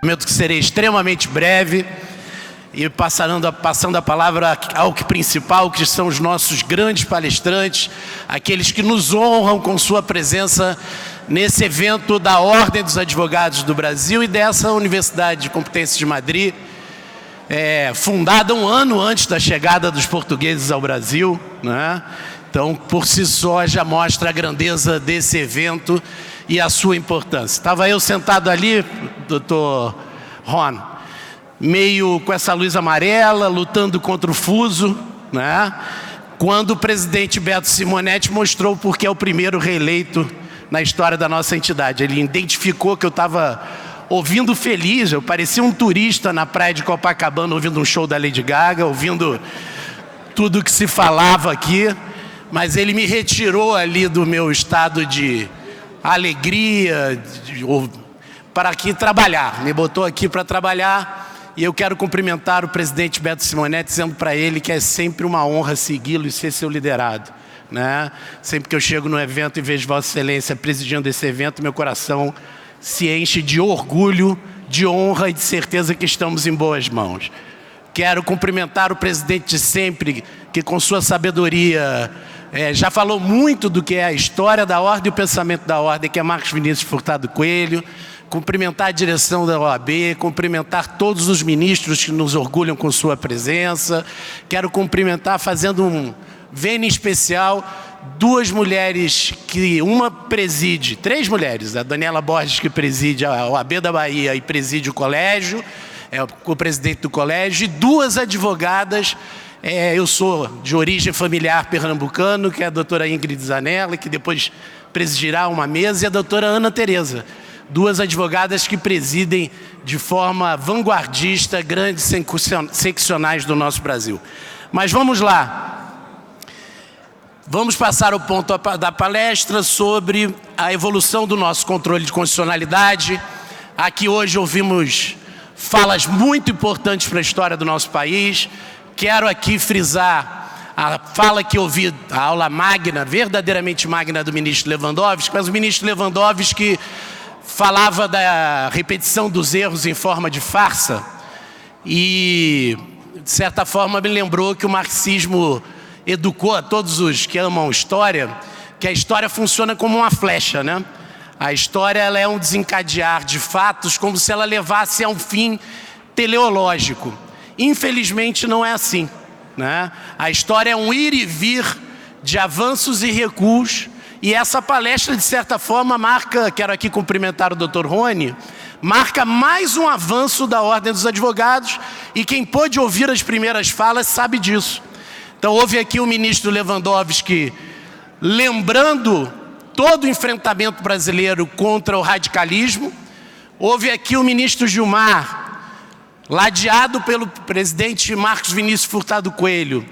Prometo que serei extremamente breve e passando a palavra ao que principal, que são os nossos grandes palestrantes, aqueles que nos honram com sua presença nesse evento da Ordem dos Advogados do Brasil e dessa Universidade de Complutense de Madrid, fundada um ano antes da chegada dos portugueses ao Brasil, né? Então, por si só, já mostra a grandeza desse evento e a sua importância. Estava eu sentado ali, doutor Ron, meio com essa luz amarela, lutando contra o fuso, né? Quando o presidente Beto Simonetti mostrou porque é o primeiro reeleito na história da nossa entidade. Ele identificou que eu estava ouvindo feliz, eu parecia um turista na praia de Copacabana ouvindo um show da Lady Gaga, ouvindo tudo que se falava aqui, mas ele me retirou ali do meu estado de alegria, para aqui trabalhar, me botou aqui para trabalhar, e eu quero cumprimentar o presidente Beto Simonetti, dizendo para ele que é sempre uma honra segui-lo e ser seu liderado, né? Sempre que eu chego no evento e vejo Vossa Excelência presidindo esse evento, meu coração se enche de orgulho, de honra e de certeza que estamos em boas mãos. Quero cumprimentar o presidente de sempre, que com sua sabedoria já falou muito do que é a história da Ordem e o pensamento da Ordem, que é Marcos Vinícius Furtado Coelho. Cumprimentar a direção da OAB, cumprimentar todos os ministros que nos orgulham com sua presença. Quero cumprimentar, fazendo um vênia especial, duas mulheres que uma preside, três mulheres, a Daniela Borges, que preside a OAB da Bahia e preside o colégio, é o presidente do colégio, e duas advogadas. Eu sou de origem familiar pernambucano, que é a doutora Ingrid Zanella, que depois presidirá uma mesa, e a doutora Ana Tereza, duas advogadas que presidem de forma vanguardista grandes seccionais do nosso Brasil. Mas vamos lá. Vamos passar o ponto da palestra sobre a evolução do nosso controle de constitucionalidade. Aqui hoje ouvimos falas muito importantes para a história do nosso país. Quero aqui frisar a fala que ouvi, a aula magna, verdadeiramente magna do ministro Lewandowski, mas o ministro Lewandowski falava da repetição dos erros em forma de farsa e, de certa forma, me lembrou que o marxismo educou a todos os que amam história, que a história funciona como uma flecha, né? A história ela é um desencadear de fatos como se ela levasse a um fim teleológico. Infelizmente não é assim, né? A história é um ir e vir de avanços e recuos, e essa palestra, de certa forma, marca, quero aqui cumprimentar o Dr. Rony, marca mais um avanço da Ordem dos Advogados, e quem pôde ouvir as primeiras falas sabe disso. Então houve aqui o ministro Lewandowski lembrando todo o enfrentamento brasileiro contra o radicalismo, houve aqui o ministro Gilmar, ladeado pelo presidente Marcos Vinícius Furtado Coelho,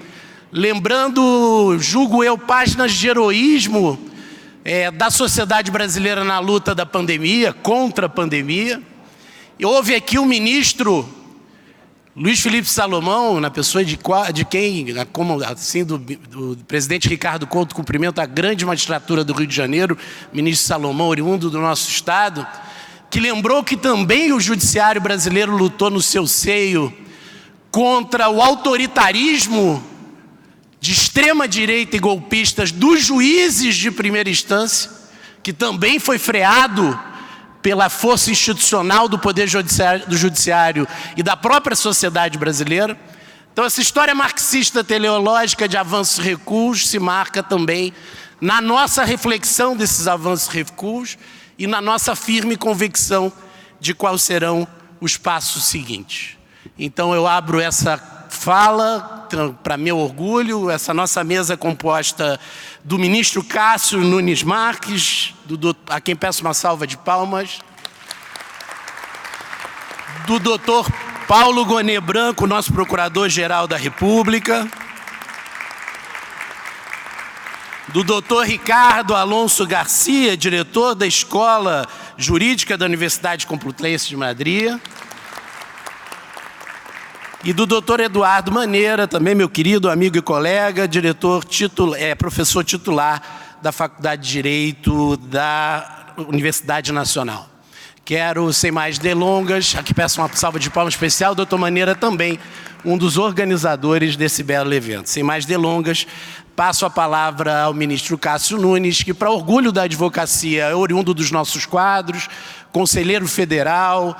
lembrando, julgo eu, páginas de heroísmo da sociedade brasileira na luta da pandemia, contra a pandemia. E houve aqui o ministro Luiz Felipe Salomão, na pessoa de quem, como assim, do presidente Ricardo Couto, cumprimenta a grande magistratura do Rio de Janeiro, ministro Salomão, oriundo do nosso estado, que lembrou que também o judiciário brasileiro lutou no seu seio contra o autoritarismo de extrema-direita e golpistas dos juízes de primeira instância, que também foi freado pela força institucional do Poder Judiciário e da própria sociedade brasileira. Então, essa história marxista teleológica de avanços e recuos se marca também na nossa reflexão desses avanços e recuos e na nossa firme convicção de quais serão os passos seguintes. Então, eu abro essa fala, para meu orgulho, essa nossa mesa composta do ministro Cássio Nunes Marques, a quem peço uma salva de palmas, do doutor Paulo Gonê Branco, nosso procurador-geral da República, do doutor Ricardo Alonso Garcia, diretor da Escola Jurídica da Universidade Complutense de Madrid, e do doutor Eduardo Maneira, também meu querido amigo e colega, professor titular da Faculdade de Direito da Universidade Nacional. Quero, sem mais delongas, aqui peço uma salva de palmas especial, doutor Maneira também, um dos organizadores desse belo evento. Sem mais delongas, passo a palavra ao ministro Cássio Nunes, que, para orgulho da advocacia, é oriundo dos nossos quadros, conselheiro federal,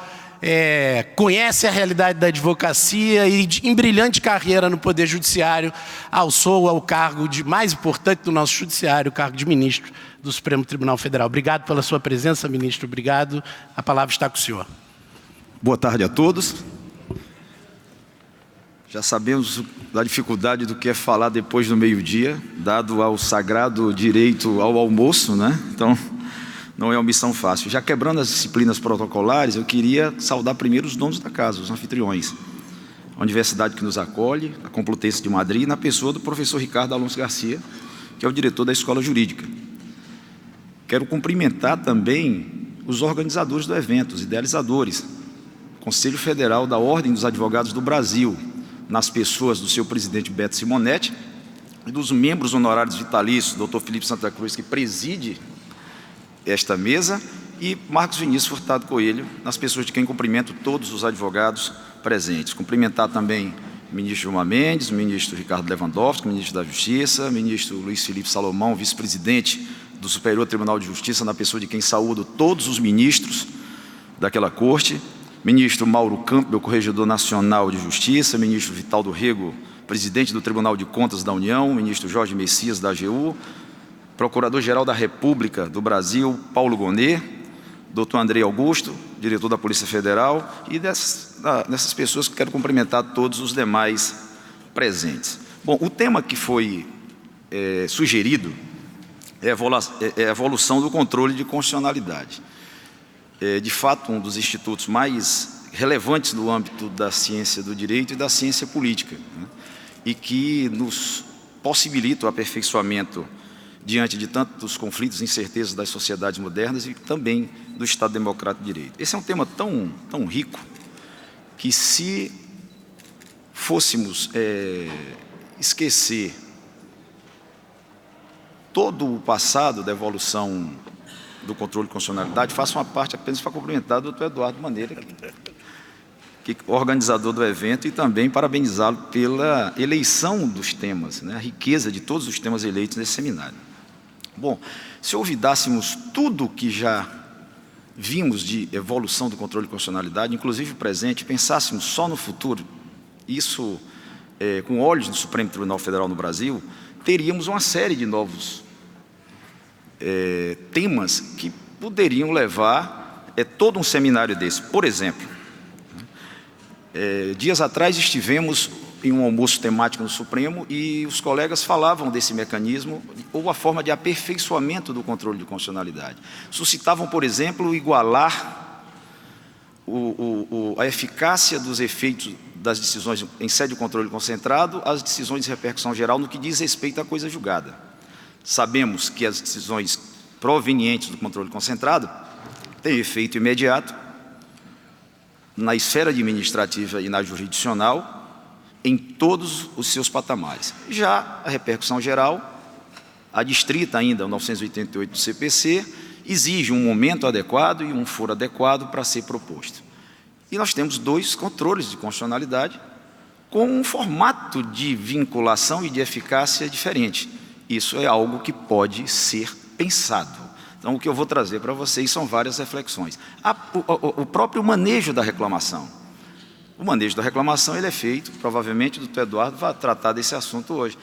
conhece a realidade da advocacia e, em brilhante carreira no Poder Judiciário, alçou ao cargo mais importante do nosso judiciário, o cargo de ministro do Supremo Tribunal Federal. Obrigado pela sua presença, ministro. Obrigado. A palavra está com o senhor. Boa tarde a todos. Já sabemos da dificuldade do que é falar depois do meio-dia, dado ao sagrado direito ao almoço, né? Então, não é uma missão fácil. Já quebrando as disciplinas protocolares, eu queria saudar primeiro os donos da casa, os anfitriões. A universidade que nos acolhe, a Complutense de Madrid, na pessoa do professor Ricardo Alonso Garcia, que é o diretor da Escola Jurídica. Quero cumprimentar também os organizadores do evento, os idealizadores, Conselho Federal da Ordem dos Advogados do Brasil, nas pessoas do seu presidente Beto Simonetti e dos membros honorários vitalícios, doutor Felipe Santa Cruz, que preside esta mesa, e Marcos Vinícius Furtado Coelho, nas pessoas de quem cumprimento todos os advogados presentes. Cumprimentar também o ministro Gilmar Mendes, o ministro Ricardo Lewandowski, o ministro da Justiça, o ministro Luiz Felipe Salomão, vice-presidente do Superior Tribunal de Justiça, na pessoa de quem saúdo todos os ministros daquela corte, ministro Mauro Campbell, corregedor nacional de Justiça, ministro Vital do Rego, presidente do Tribunal de Contas da União, ministro Jorge Messias, da AGU, procurador-geral da República do Brasil, Paulo Gonet, doutor Andrei Augusto, diretor da Polícia Federal, e dessas pessoas que quero cumprimentar todos os demais presentes. Bom, o tema que foi sugerido é a evolução do controle de constitucionalidade. De fato, um dos institutos mais relevantes no âmbito da ciência do direito e da ciência política, né? E que nos possibilita o aperfeiçoamento diante de tantos conflitos e incertezas das sociedades modernas e também do Estado Democrático de Direito. Esse é um tema tão rico que, se fôssemos esquecer todo o passado da evolução do controle de constitucionalidade, faço uma parte apenas para cumprimentar o doutor Eduardo Maneira, que é organizador do evento, e também parabenizá-lo pela eleição dos temas, né, a riqueza de todos os temas eleitos nesse seminário. Bom, se olvidássemos tudo o que já vimos de evolução do controle de constitucionalidade, inclusive o presente, pensássemos só no futuro, isso com olhos no Supremo Tribunal Federal no Brasil, teríamos uma série de novos temas que poderiam levar todo um seminário desse. Por exemplo, dias atrás estivemos em um almoço temático no Supremo e os colegas falavam desse mecanismo ou a forma de aperfeiçoamento do controle de constitucionalidade. Suscitavam, por exemplo, igualar a eficácia dos efeitos das decisões em sede de controle concentrado às decisões de repercussão geral no que diz respeito à coisa julgada. Sabemos que as decisões provenientes do controle concentrado têm efeito imediato na esfera administrativa e na jurisdicional, em todos os seus patamares. Já a repercussão geral, adstrita ainda ao 988 do CPC, exige um momento adequado e um foro adequado para ser proposto. E nós temos dois controles de constitucionalidade com um formato de vinculação e de eficácia diferente. Isso é algo que pode ser pensado. Então, o que eu vou trazer para vocês são várias reflexões. O próprio manejo da reclamação. O manejo da reclamação ele é feito, provavelmente o doutor Eduardo vai tratar desse assunto hoje.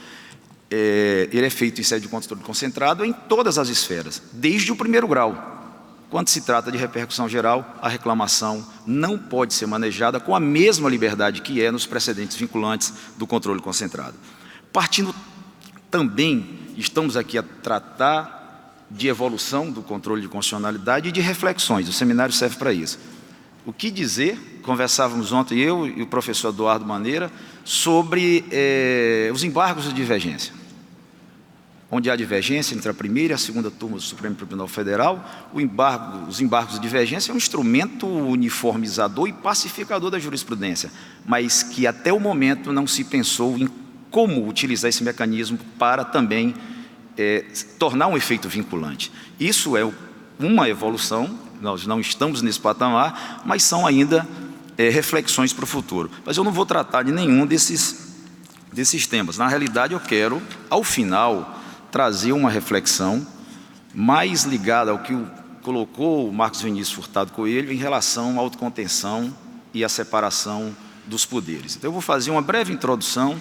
Ele é feito em sede de controle concentrado em todas as esferas, desde o primeiro grau. Quando se trata de repercussão geral, a reclamação não pode ser manejada com a mesma liberdade que é nos precedentes vinculantes do controle concentrado. Partindo também, estamos aqui a tratar de evolução do controle de constitucionalidade e de reflexões. O seminário serve para isso. O que dizer? Conversávamos ontem, eu e o professor Eduardo Maneira, sobre os embargos de divergência. Onde há divergência entre a primeira e a segunda turma do Supremo Tribunal Federal, os embargos de divergência é um instrumento uniformizador e pacificador da jurisprudência, mas que até o momento não se pensou em como utilizar esse mecanismo para também tornar um efeito vinculante. Isso é uma evolução nós não estamos nesse patamar, mas são ainda reflexões para o futuro. Mas eu não vou tratar de nenhum desses temas. Na realidade, eu quero, ao final, trazer uma reflexão mais ligada ao que colocou o Marcos Vinícius Furtado Coelho em relação à autocontenção e à separação dos poderes. Então, eu vou fazer uma breve introdução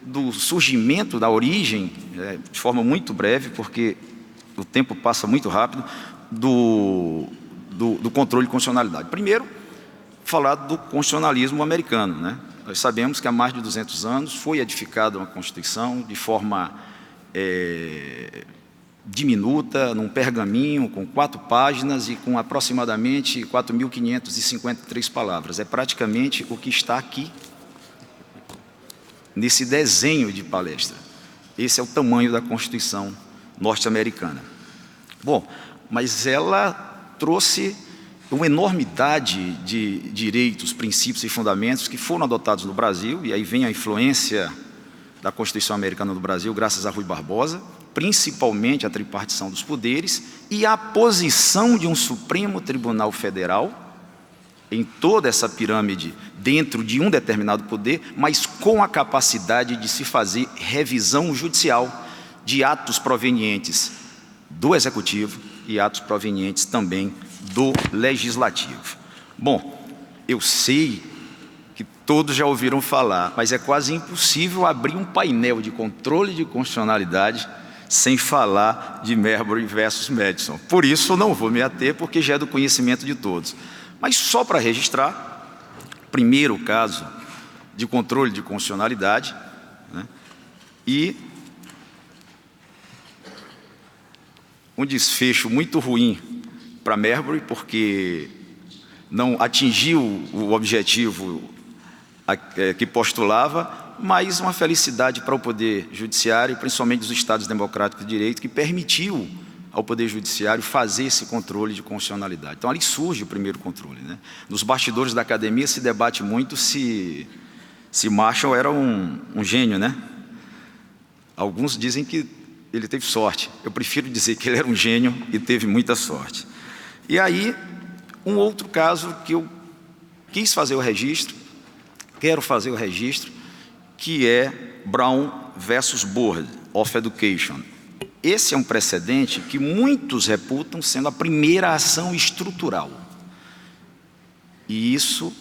do surgimento, da origem, de forma muito breve, porque o tempo passa muito rápido, do controle de constitucionalidade. Primeiro, falar do constitucionalismo americano, né? Nós sabemos que há mais de 200 anos foi edificada uma Constituição de forma diminuta, num pergaminho, com 4 páginas e com aproximadamente 4.553 palavras. É praticamente o que está aqui, nesse desenho de palestra. Esse é o tamanho da Constituição norte-americana. Bom, mas ela trouxe uma enormidade de direitos, princípios e fundamentos que foram adotados no Brasil, e aí vem a influência da Constituição americana no Brasil, graças a Rui Barbosa, principalmente a tripartição dos poderes e a posição de um Supremo Tribunal Federal em toda essa pirâmide dentro de um determinado poder, mas com a capacidade de se fazer revisão judicial de atos provenientes do Executivo e atos provenientes também do Legislativo. Bom, eu sei que todos já ouviram falar, mas é quase impossível abrir um painel de controle de constitucionalidade sem falar de Marbury versus Madison. Por isso, eu não vou me ater, porque já é do conhecimento de todos. Mas só para registrar, primeiro caso de controle de constitucionalidade, né, e um desfecho muito ruim para Marbury, porque não atingiu o objetivo que postulava, mas uma felicidade para o Poder Judiciário, principalmente dos Estados Democráticos de Direito, que permitiu ao Poder Judiciário fazer esse controle de constitucionalidade. Então, ali surge o primeiro controle, né? Nos bastidores da academia se debate muito se Marshall era um gênio, né? Alguns dizem que ele teve sorte. Eu prefiro dizer que ele era um gênio e teve muita sorte. E aí, um outro caso que eu quis fazer o registro, quero fazer o registro, que é Brown versus Board of Education. Esse é um precedente que muitos reputam sendo a primeira ação estrutural. E isso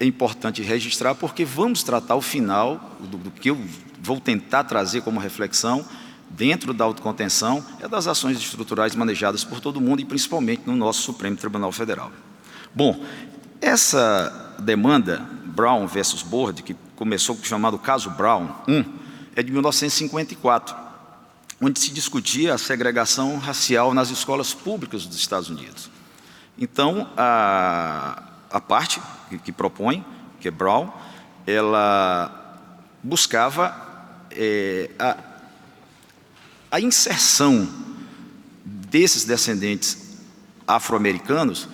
é importante registrar, porque vamos tratar ao final, do que eu vou tentar trazer como reflexão, dentro da autocontenção, é das ações estruturais manejadas por todo mundo e principalmente no nosso Supremo Tribunal Federal. Bom, essa demanda, Brown versus Board, que começou com o chamado caso Brown 1, é de 1954, onde se discutia a segregação racial nas escolas públicas dos Estados Unidos. Então, a parte que propõe, que é Brown, ela buscava a inserção desses descendentes afro-americanos,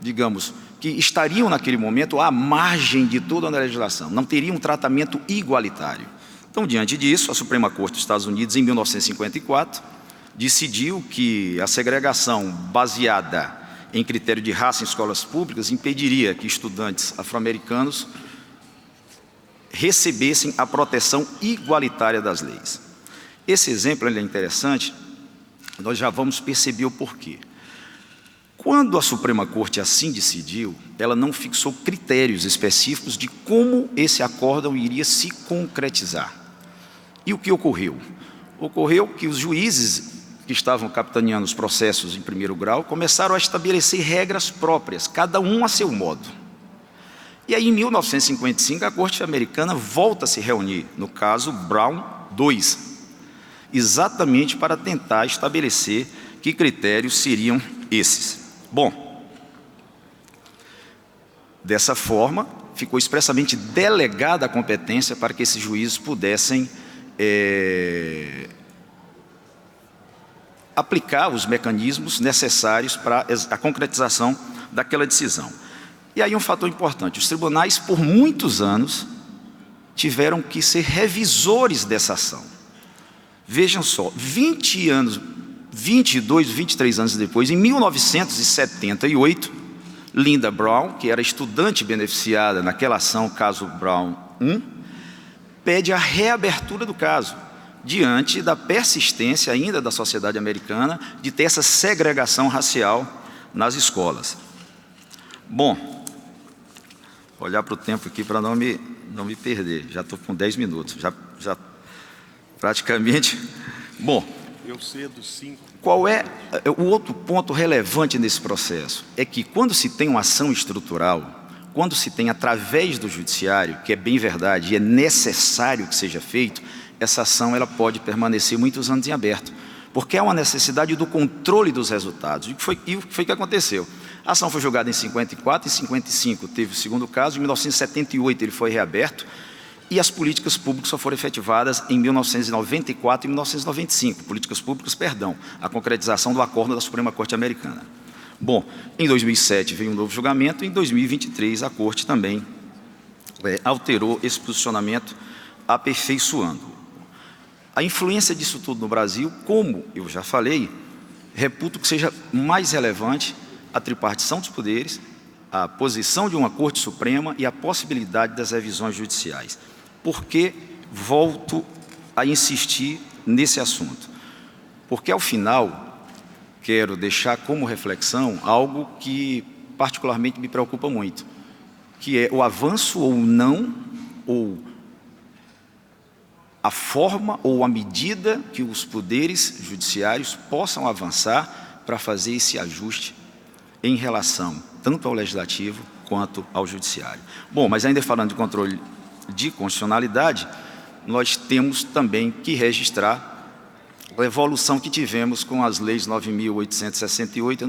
digamos, que estariam naquele momento à margem de toda a legislação, não teriam um tratamento igualitário. Então, diante disso, a Suprema Corte dos Estados Unidos, em 1954, decidiu que a segregação baseada em critério de raça em escolas públicas impediria que estudantes afro-americanos recebessem a proteção igualitária das leis. Esse exemplo ele é interessante, nós já vamos perceber o porquê. Quando a Suprema Corte assim decidiu, ela não fixou critérios específicos de como esse acórdão iria se concretizar. E o que ocorreu? Ocorreu que os juízes que estavam capitaneando os processos em primeiro grau começaram a estabelecer regras próprias, cada um a seu modo. E aí, em 1955, a Corte Americana volta a se reunir, no caso Brown 2, exatamente para tentar estabelecer que critérios seriam esses. Bom, dessa forma, ficou expressamente delegada a competência para que esses juízes pudessem aplicar os mecanismos necessários para a concretização daquela decisão. E aí um fator importante, os tribunais por muitos anos tiveram que ser revisores dessa ação. Vejam só, 20 22, 23 anos depois, em 1978, Linda Brown, que era estudante beneficiada naquela ação, caso Brown 1, pede a reabertura do caso, diante da persistência ainda da sociedade americana de ter essa segregação racial nas escolas. Bom, olhar para o tempo aqui para não me perder, já estou com 10 minutos, já praticamente. Bom, eu cedo 5. Qual é o outro ponto relevante nesse processo? É que quando se tem uma ação estrutural, quando se tem através do judiciário, que é bem verdade e é necessário que seja feito, essa ação ela pode permanecer muitos anos em aberto, porque é uma necessidade do controle dos resultados. E o que foi que aconteceu? A ação foi julgada em 54, em 55 teve o segundo caso, em 1978 ele foi reaberto, e as políticas públicas só foram efetivadas em 1994 e 1995. Políticas públicas, perdão, a concretização do acordo da Suprema Corte Americana. Bom, em 2007 veio um novo julgamento, e em 2023 a Corte também alterou esse posicionamento, aperfeiçoando. A influência disso tudo no Brasil, como eu já falei, reputo que seja mais relevante a tripartição dos poderes, a posição de uma Corte Suprema e a possibilidade das revisões judiciais. Por que volto a insistir nesse assunto? Porque, ao final, quero deixar como reflexão algo que particularmente me preocupa muito, que é o avanço ou não, ou a forma ou a medida que os poderes judiciários possam avançar para fazer esse ajuste em relação tanto ao legislativo quanto ao judiciário. Bom, mas ainda falando de controle de constitucionalidade, nós temos também que registrar a evolução que tivemos com as leis 9.868 e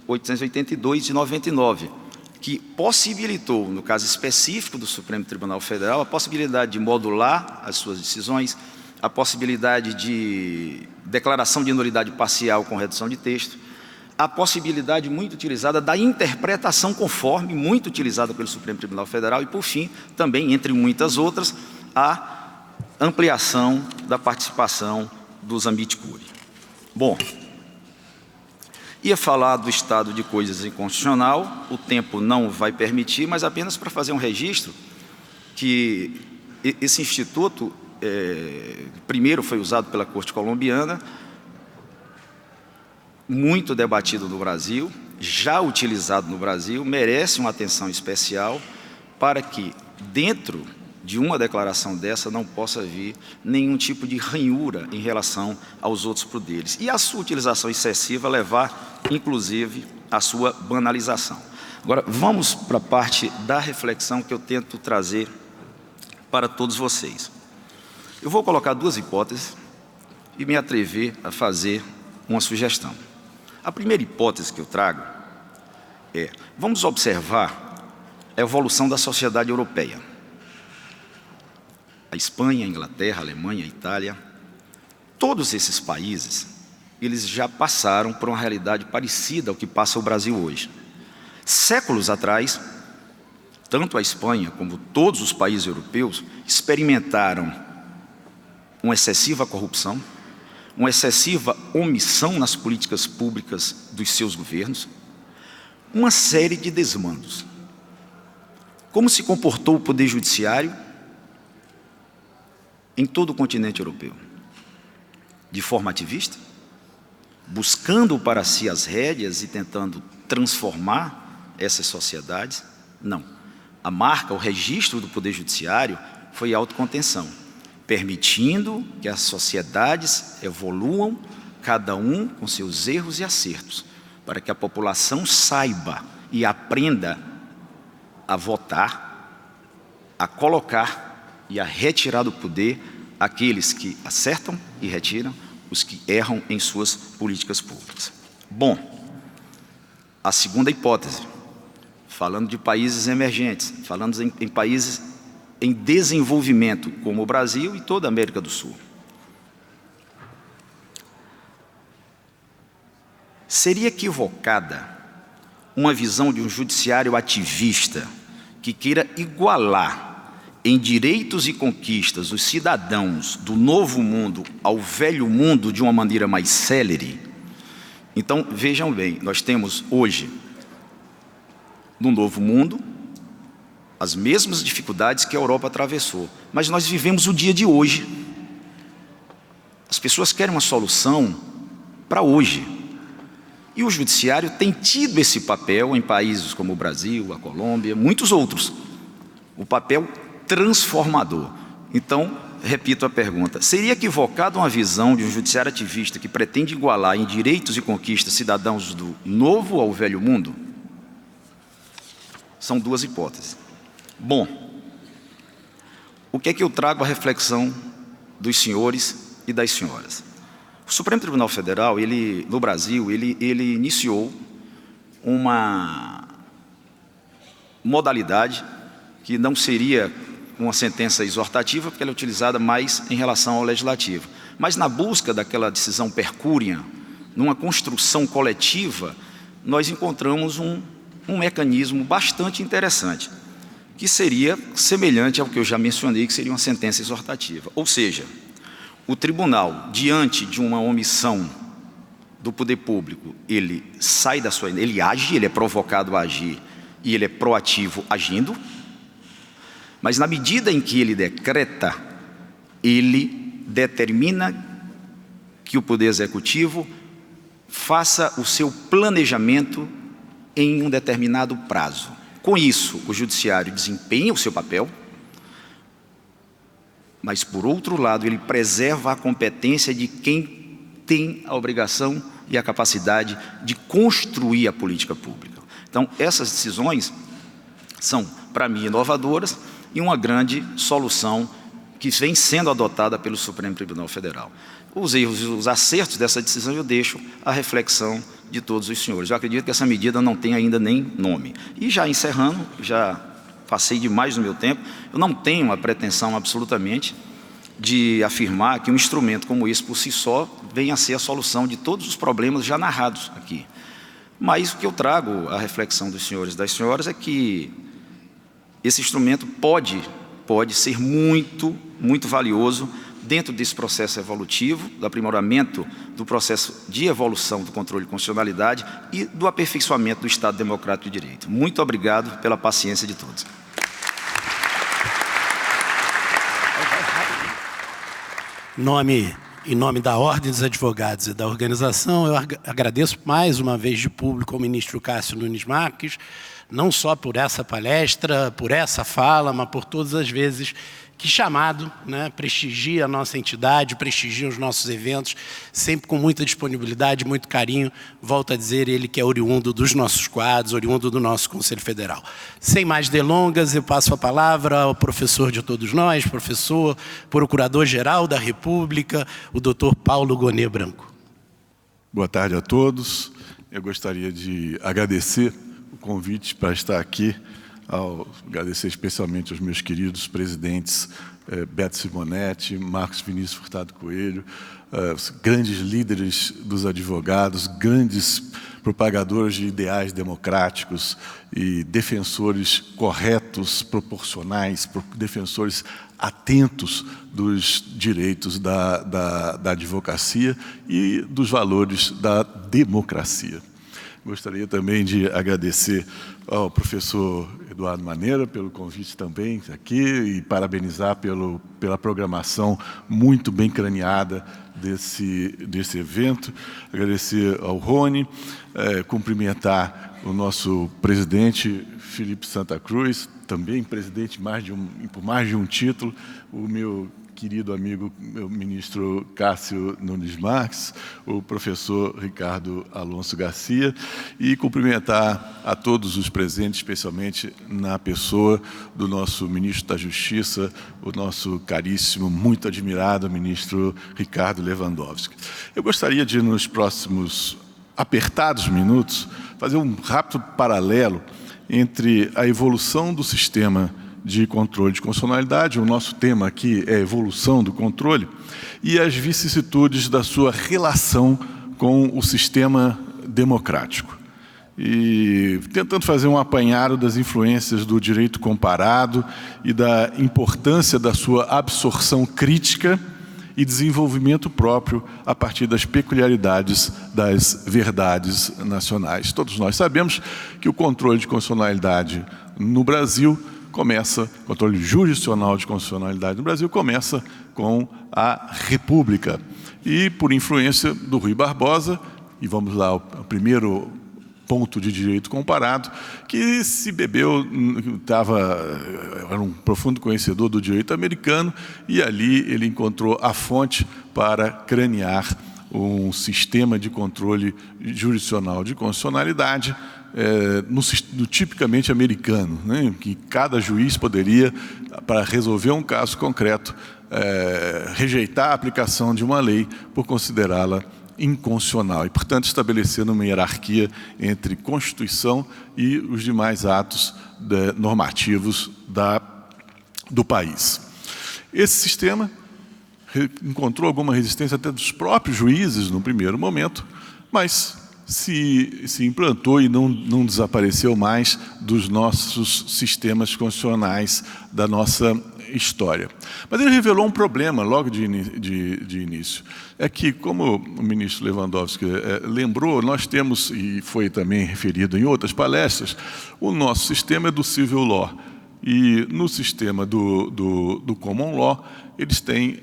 9.882 de 99, que possibilitou, no caso específico do Supremo Tribunal Federal, a possibilidade de modular as suas decisões, a possibilidade de declaração de nulidade parcial com redução de texto, a possibilidade muito utilizada da interpretação conforme, muito utilizada pelo Supremo Tribunal Federal, e, por fim, também, entre muitas outras, a ampliação da participação dos amici curiae. Bom, ia falar do estado de coisas inconstitucional, o tempo não vai permitir, mas apenas para fazer um registro que esse instituto, primeiro foi usado pela Corte Colombiana, muito debatido no Brasil, já utilizado no Brasil, merece uma atenção especial para que, dentro de uma declaração dessa, não possa vir nenhum tipo de ranhura em relação aos outros poderes. E a sua utilização excessiva levar, inclusive, à sua banalização. Agora, vamos para a parte da reflexão que eu tento trazer para todos vocês. Eu vou colocar duas hipóteses e me atrever a fazer uma sugestão. A primeira hipótese que eu trago é: vamos observar a evolução da sociedade europeia. A Espanha, a Inglaterra, a Alemanha, a Itália, todos esses países, eles já passaram por uma realidade parecida ao que passa o Brasil hoje. Séculos atrás, tanto a Espanha como todos os países europeus experimentaram uma excessiva corrupção, uma excessiva omissão nas políticas públicas dos seus governos, uma série de desmandos. Como se comportou o Poder Judiciário em todo o continente europeu? De forma ativista, buscando para si as rédeas e tentando transformar essas sociedades? Não. A marca, o registro do Poder Judiciário foi a autocontenção, permitindo que as sociedades evoluam, cada um com seus erros e acertos, para que a população saiba e aprenda a votar, a colocar e a retirar do poder aqueles que acertam e retiram, os que erram em suas políticas públicas. Bom, a segunda hipótese, falando de países emergentes, falando em países em desenvolvimento, como o Brasil e toda a América do Sul. Seria equivocada uma visão de um judiciário ativista que queira igualar em direitos e conquistas os cidadãos do novo mundo ao velho mundo de uma maneira mais célere, então vejam bem, nós temos hoje, no novo mundo, as mesmas dificuldades que a Europa atravessou, mas nós vivemos o dia de hoje. As pessoas querem uma solução para hoje. E o judiciário tem tido esse papel em países como o Brasil, a Colômbia, muitos outros. O papel transformador. Então, repito a pergunta, seria equivocada uma visão de um judiciário ativista que pretende igualar em direitos e conquistas cidadãos do novo ao velho mundo? São duas hipóteses. Bom, o que é que eu trago à reflexão dos senhores e das senhoras? O Supremo Tribunal Federal, no Brasil, ele iniciou uma modalidade que não seria uma sentença exortativa, porque ela é utilizada mais em relação ao legislativo. Mas na busca daquela decisão percúria, numa construção coletiva, nós encontramos um mecanismo bastante interessante, que seria semelhante ao que eu já mencionei, que seria uma sentença exortativa. Ou seja, o tribunal, diante de uma omissão do poder público, ele sai da sua... ele age, ele é provocado a agir, e ele é proativo agindo, mas na medida em que ele decreta, ele determina que o Poder Executivo faça o seu planejamento em um determinado prazo. Com isso, o Judiciário desempenha o seu papel, mas, por outro lado, ele preserva a competência de quem tem a obrigação e a capacidade de construir a política pública. Então, essas decisões são, para mim, inovadoras e uma grande solução que vem sendo adotada pelo Supremo Tribunal Federal. Os erros e os acertos dessa decisão eu deixo à reflexão de todos os senhores. Eu acredito que essa medida não tem ainda nem nome. E já encerrando, já passei demais do meu tempo, eu não tenho a pretensão absolutamente de afirmar que um instrumento como esse por si só venha a ser a solução de todos os problemas já narrados aqui. Mas o que eu trago à reflexão dos senhores e das senhoras é que esse instrumento pode ser muito, muito valioso dentro desse processo evolutivo, do aprimoramento do processo de evolução do controle de constitucionalidade e do aperfeiçoamento do Estado Democrático de Direito. Muito obrigado pela paciência de todos. Em nome da Ordem dos Advogados e da organização, eu agradeço mais uma vez de público ao ministro Cássio Nunes Marques, não só por essa palestra, por essa fala, mas por todas as vezes que chamado, prestigia a nossa entidade, prestigia os nossos eventos, sempre com muita disponibilidade, muito carinho. Volto a dizer, ele que é oriundo dos nossos quadros, oriundo do nosso Conselho Federal. Sem mais delongas, eu passo a palavra ao professor de todos nós, professor, procurador-geral da República, o doutor Paulo Gonet Branco. Boa tarde a todos. Eu gostaria de agradecer o convite para estar aqui, agradecer especialmente aos meus queridos presidentes Beto Simonetti, Marcos Vinícius Furtado Coelho, os grandes líderes dos advogados, grandes propagadores de ideais democráticos e defensores corretos, proporcionais, defensores atentos dos direitos da advocacia e dos valores da democracia. Gostaria também de agradecer ao professor Eduardo Maneira pelo convite também aqui e parabenizar pela programação muito bem craneada desse evento. Agradecer ao Rony, cumprimentar o nosso presidente Felipe Santa Cruz, também presidente por mais de um título, o meu querido amigo, meu ministro Cássio Nunes Marques, o professor Ricardo Alonso Garcia, e cumprimentar a todos os presentes, especialmente na pessoa do nosso ministro da Justiça, o nosso caríssimo, muito admirado ministro Ricardo Lewandowski. Eu gostaria de, nos próximos apertados minutos, fazer um rápido paralelo entre a evolução do sistema de controle de constitucionalidade, o nosso tema aqui é a evolução do controle, e as vicissitudes da sua relação com o sistema democrático. e tentando fazer um apanhado das influências do direito comparado e da importância da sua absorção crítica e desenvolvimento próprio a partir das peculiaridades das verdades nacionais. Todos nós sabemos que o controle de constitucionalidade no Brasil começa, o controle jurisdicional de constitucionalidade no Brasil começa com a República. E por influência do Rui Barbosa, e vamos lá, o primeiro ponto de direito comparado, que se bebeu, era um profundo conhecedor do direito americano, e ali ele encontrou a fonte para cranear um sistema de controle jurisdicional de constitucionalidade no tipicamente americano, né, que cada juiz poderia, para resolver um caso concreto, rejeitar a aplicação de uma lei por considerá-la inconstitucional e, portanto, estabelecendo uma hierarquia entre Constituição e os demais atos normativos do país. Esse sistema encontrou alguma resistência até dos próprios juízes no primeiro momento, mas se implantou e não desapareceu mais dos nossos sistemas constitucionais da nossa história. Mas ele revelou um problema logo de início. É que, como o ministro Lewandowski lembrou, nós temos, e foi também referido em outras palestras, o nosso sistema é do civil law. E no sistema do common law, eles têm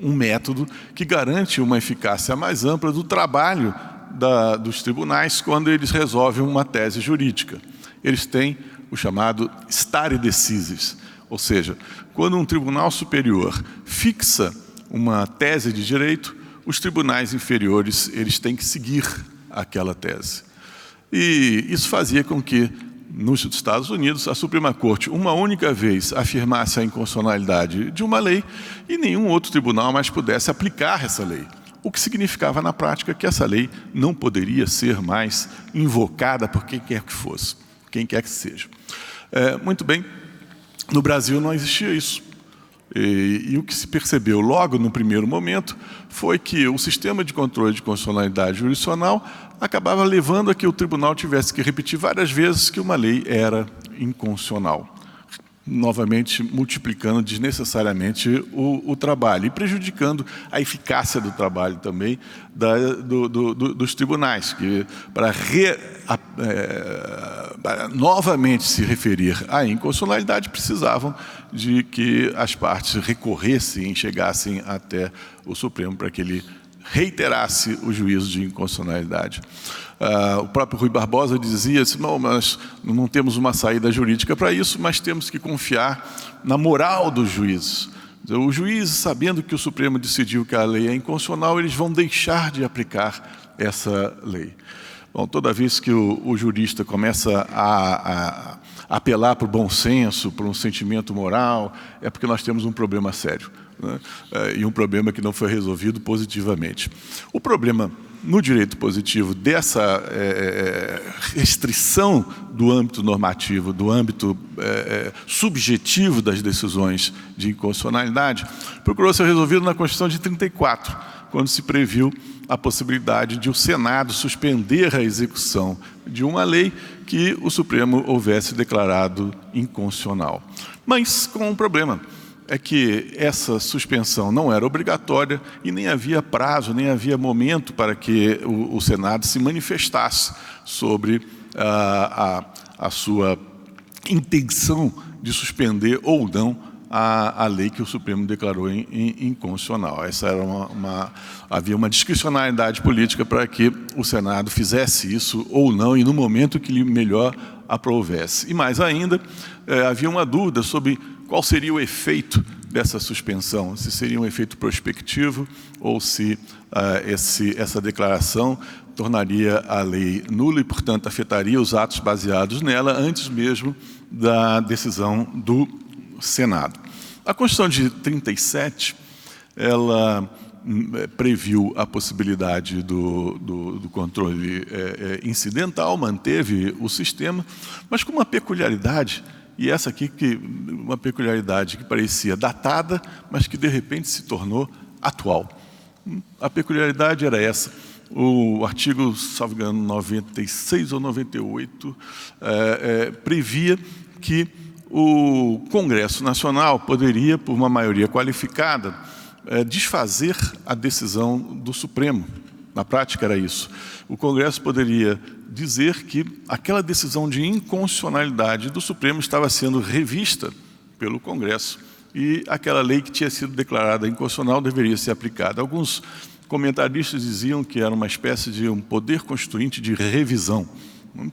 um método que garante uma eficácia mais ampla do trabalho dos tribunais quando eles resolvem uma tese jurídica. Eles têm o chamado stare decisis, ou seja, quando um tribunal superior fixa uma tese de direito, os tribunais inferiores eles têm que seguir aquela tese. E isso fazia com que, nos Estados Unidos, a Suprema Corte, uma única vez, afirmasse a inconstitucionalidade de uma lei e nenhum outro tribunal mais pudesse aplicar essa lei. O que significava, na prática, que essa lei não poderia ser mais invocada por quem quer que fosse, quem quer que seja. Muito bem, no Brasil não existia isso. E o que se percebeu logo no primeiro momento foi que o sistema de controle de constitucionalidade jurisdicional acabava levando a que o tribunal tivesse que repetir várias vezes que uma lei era inconstitucional, novamente multiplicando desnecessariamente o trabalho e prejudicando a eficácia do trabalho também dos tribunais, que para novamente se referir à inconstitucionalidade precisavam de que as partes recorressem e chegassem até o Supremo para que ele reiterasse o juízo de inconstitucionalidade. O próprio Rui Barbosa dizia assim, não, nós não temos uma saída jurídica para isso, mas temos que confiar na moral dos juízes. Os juízes, sabendo que o Supremo decidiu que a lei é inconstitucional, eles vão deixar de aplicar essa lei. Bom, toda vez que o jurista começa a apelar para o bom senso, para um sentimento moral, é porque nós temos um problema sério, né? E um problema que não foi resolvido positivamente. O problema no direito positivo dessa restrição do âmbito normativo, do âmbito subjetivo das decisões de inconstitucionalidade, procurou ser resolvido na Constituição de 34, quando se previu a possibilidade de o Senado suspender a execução de uma lei que o Supremo houvesse declarado inconstitucional. Mas com um problema, é que essa suspensão não era obrigatória e nem havia prazo, nem havia momento para que o Senado se manifestasse sobre a sua intenção de suspender ou não a lei que o Supremo declarou inconstitucional. Essa era havia uma discricionariedade política para que o Senado fizesse isso ou não e no momento que lhe melhor aprovesse. E mais ainda, havia uma dúvida sobre qual seria o efeito dessa suspensão, se seria um efeito prospectivo ou se essa declaração tornaria a lei nula e, portanto, afetaria os atos baseados nela antes mesmo da decisão do Senado. A Constituição de 37, ela previu a possibilidade do controle incidental, manteve o sistema, mas com uma peculiaridade, e essa aqui, uma peculiaridade que parecia datada, mas que de repente se tornou atual. A peculiaridade era essa, o artigo, salvo engano, 96 ou 98, previa que o Congresso Nacional poderia, por uma maioria qualificada, desfazer a decisão do Supremo. Na prática era isso. O Congresso poderia dizer que aquela decisão de inconstitucionalidade do Supremo estava sendo revista pelo Congresso e aquela lei que tinha sido declarada inconstitucional deveria ser aplicada. Alguns comentaristas diziam que era uma espécie de um poder constituinte de revisão.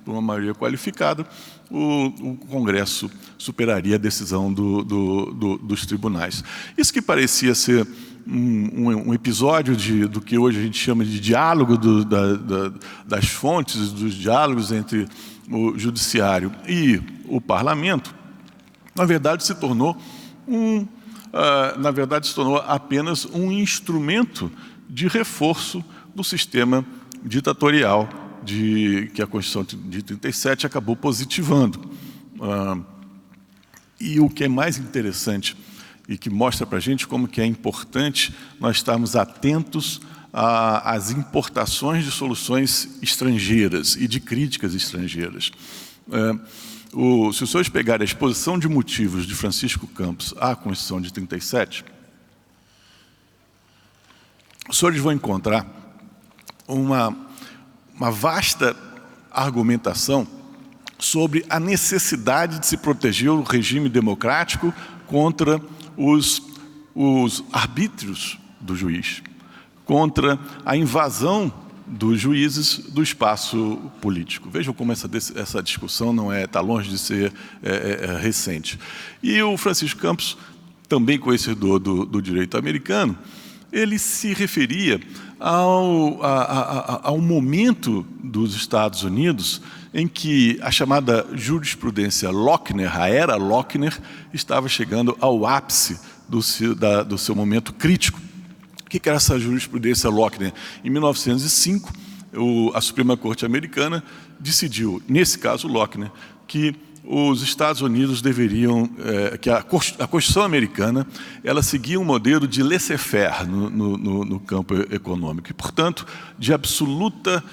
Por uma maioria qualificada, o Congresso superaria a decisão dos tribunais. Isso que parecia ser um episódio do que hoje a gente chama de diálogo das fontes, dos diálogos entre o judiciário e o parlamento, na verdade se tornou apenas um instrumento de reforço do sistema ditatorial que a Constituição de 37 acabou positivando. E o que é mais interessante e que mostra para a gente como que é importante nós estarmos atentos às importações de soluções estrangeiras e de críticas estrangeiras. Se os senhores pegarem a exposição de motivos de Francisco Campos à Constituição de 37, os senhores vão encontrar uma vasta argumentação sobre a necessidade de se proteger o regime democrático contra os arbítrios do juiz, contra a invasão dos juízes do espaço político. Vejam como essa discussão não está longe de ser recente. E o Francisco Campos, também conhecedor do direito americano, ele se referia ao momento dos Estados Unidos em que a chamada jurisprudência Lochner, a era Lochner, estava chegando ao ápice do seu momento crítico. O que era essa jurisprudência Lochner? Em 1905, a Suprema Corte Americana decidiu, nesse caso Lochner, que os Estados Unidos deveriam, que a Constituição americana, ela seguia um modelo de laissez-faire no campo econômico e, portanto, de absoluta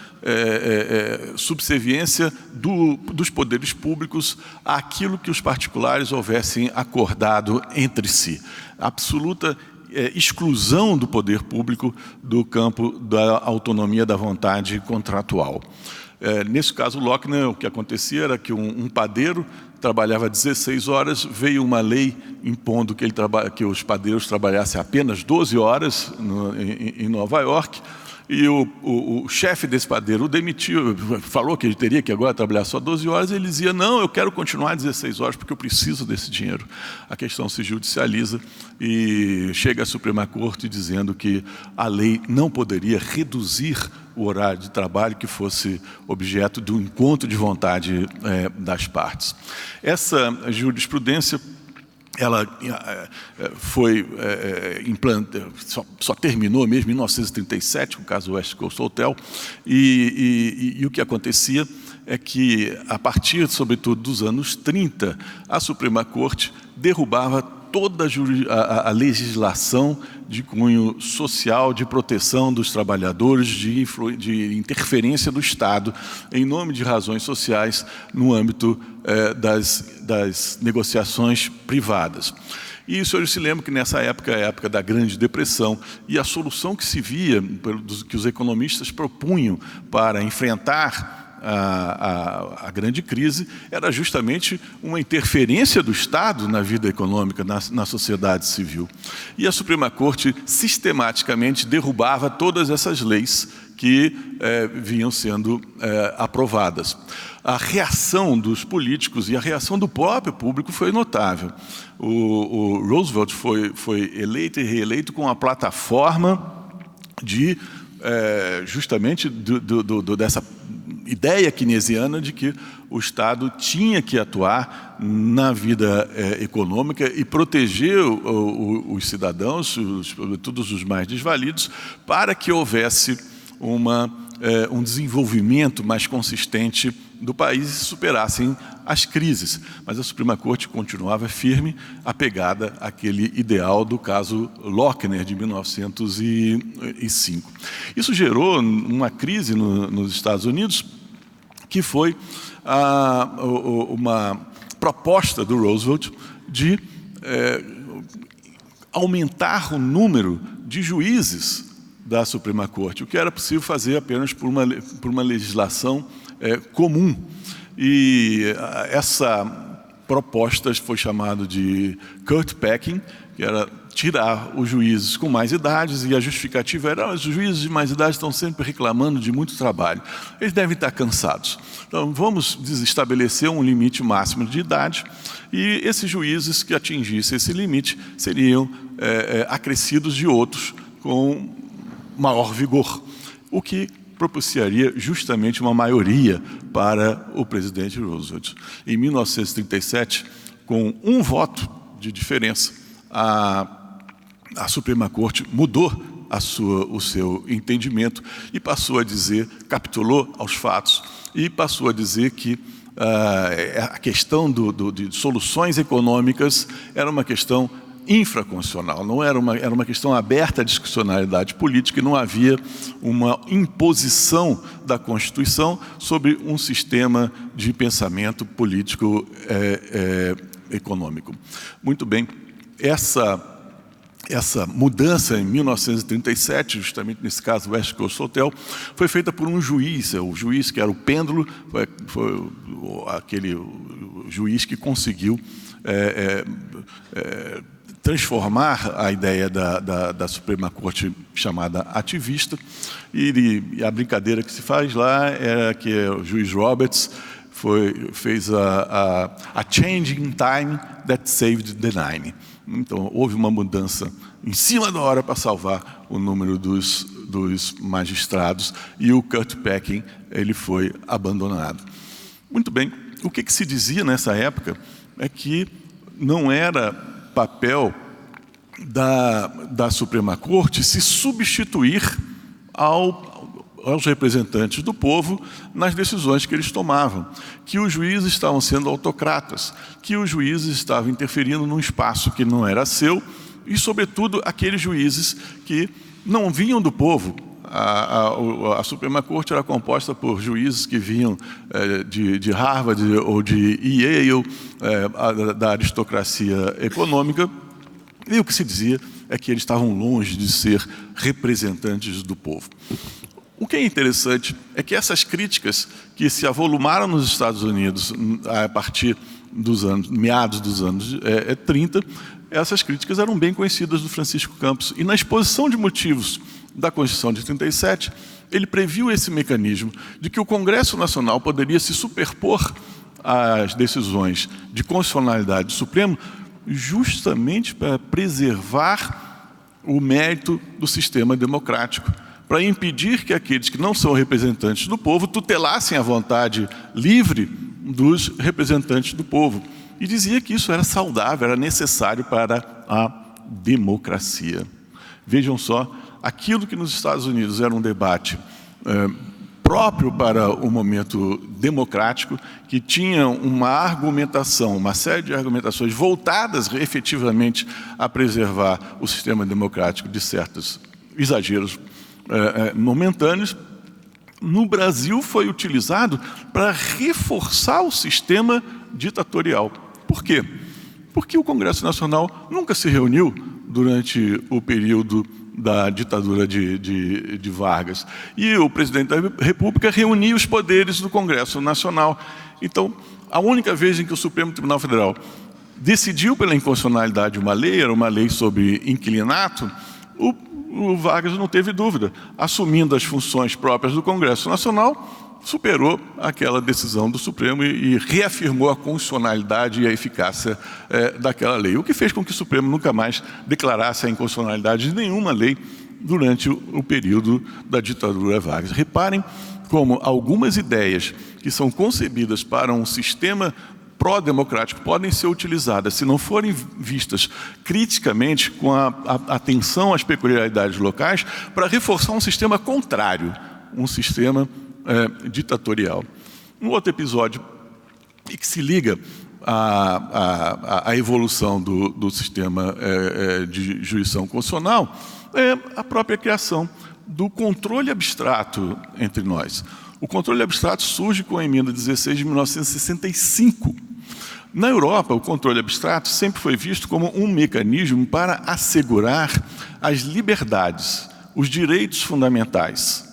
subserviência dos poderes públicos àquilo que os particulares houvessem acordado entre si. Absoluta exclusão do poder público do campo da autonomia da vontade contratual. Nesse caso, Lochner, o que acontecia era que um padeiro trabalhava 16 horas, veio uma lei impondo que os padeiros trabalhassem apenas 12 horas em Nova York, e o chefe desse padeiro o demitiu, falou que ele teria que agora trabalhar só 12 horas, e ele dizia, não, eu quero continuar 16 horas porque eu preciso desse dinheiro. A questão se judicializa e chega à Suprema Corte dizendo que a lei não poderia reduzir o horário de trabalho que fosse objeto do encontro de vontade das partes. Essa jurisprudência, ela foi só terminou mesmo em 1937, com o caso West Coast Hotel, e o que acontecia é que, a partir, sobretudo, dos anos 30, a Suprema Corte derrubava toda a legislação de cunho social, de proteção dos trabalhadores, de interferência do Estado, em nome de razões sociais, no âmbito das negociações privadas. E os senhores se lembram que nessa época, a época da Grande Depressão, e a solução que se via, que os economistas propunham para enfrentar a grande crise, era justamente uma interferência do Estado na vida econômica, na sociedade civil. E a Suprema Corte sistematicamente derrubava todas essas leis que vinham sendo aprovadas. A reação dos políticos e a reação do próprio público foi notável. O Roosevelt foi eleito e reeleito com a plataforma de justamente dessa ideia keynesiana de que o Estado tinha que atuar na vida econômica e proteger os cidadãos, sobretudo os mais desvalidos, para que houvesse uma um desenvolvimento mais consistente do país e superassem as crises. Mas a Suprema Corte continuava firme, apegada àquele ideal do caso Lochner, de 1905. Isso gerou uma crise nos Estados Unidos, que foi uma proposta do Roosevelt de aumentar o número de juízes da Suprema Corte, o que era possível fazer apenas por uma legislação comum. E essa proposta foi chamada de Court Packing, que era tirar os juízes com mais idades, e a justificativa era: os juízes de mais idade estão sempre reclamando de muito trabalho, eles devem estar cansados. Então, vamos estabelecer um limite máximo de idade, e esses juízes que atingissem esse limite seriam acrescidos de outros com maior vigor, o que propiciaria justamente uma maioria para o presidente Roosevelt. Em 1937, com um voto de diferença, a Suprema Corte mudou o seu entendimento e passou a dizer, capitulou aos fatos, e passou a dizer que a questão de soluções econômicas era uma questão infraconstitucional, não era uma questão aberta à discricionalidade política, e não havia uma imposição da Constituição sobre um sistema de pensamento político econômico. Muito bem, essa mudança em 1937, justamente nesse caso West Coast Hotel, foi feita por um juiz, o juiz que era o Pêndulo, foi aquele juiz que conseguiu transformar a ideia da Suprema Corte chamada ativista, e a brincadeira que se faz lá é que o juiz Roberts fez a change in time that saved the nine. Então, houve uma mudança em cima da hora para salvar o número dos magistrados, e o Court Packing ele foi abandonado. Muito bem, o que se dizia nessa época é que não era papel da Suprema Corte se substituir aos representantes do povo nas decisões que eles tomavam, que os juízes estavam sendo autocratas, que os juízes estavam interferindo num espaço que não era seu, e, sobretudo, aqueles juízes que não vinham do povo. A Suprema Corte era composta por juízes que vinham de Harvard ou de Yale, da aristocracia econômica, e o que se dizia é que eles estavam longe de ser representantes do povo. O que é interessante é que essas críticas que se avolumaram nos Estados Unidos a partir meados dos anos 30, essas críticas eram bem conhecidas do Francisco Campos. E na exposição de motivos da Constituição de 37, ele previu esse mecanismo de que o Congresso Nacional poderia se superpor às decisões de constitucionalidade do Supremo, justamente para preservar o mérito do sistema democrático, para impedir que aqueles que não são representantes do povo tutelassem a vontade livre dos representantes do povo. E dizia que isso era saudável, era necessário para a democracia. Vejam só, aquilo que nos Estados Unidos era um debate próprio para o momento democrático, que tinha uma argumentação, uma série de argumentações voltadas efetivamente a preservar o sistema democrático de certos exageros momentâneos, no Brasil foi utilizado para reforçar o sistema ditatorial. Por quê? Porque o Congresso Nacional nunca se reuniu durante o período da ditadura de Vargas. E o presidente da República reunia os poderes do Congresso Nacional. Então, a única vez em que o Supremo Tribunal Federal decidiu pela inconstitucionalidade de uma lei, era uma lei sobre inquilinato, o Vargas não teve dúvida. Assumindo as funções próprias do Congresso Nacional, superou aquela decisão do Supremo e reafirmou a constitucionalidade e a eficácia daquela lei, o que fez com que o Supremo nunca mais declarasse a inconstitucionalidade de nenhuma lei durante o período da ditadura Vargas. Reparem como algumas ideias que são concebidas para um sistema pró-democrático podem ser utilizadas, se não forem vistas criticamente, com a atenção às peculiaridades locais, para reforçar um sistema contrário um sistema ditatorial. Um outro episódio e que se liga à evolução do sistema de jurisdição constitucional é a própria criação do controle abstrato entre nós. O controle abstrato surge com a emenda 16 de 1965. Na Europa, o controle abstrato sempre foi visto como um mecanismo para assegurar as liberdades, os direitos fundamentais.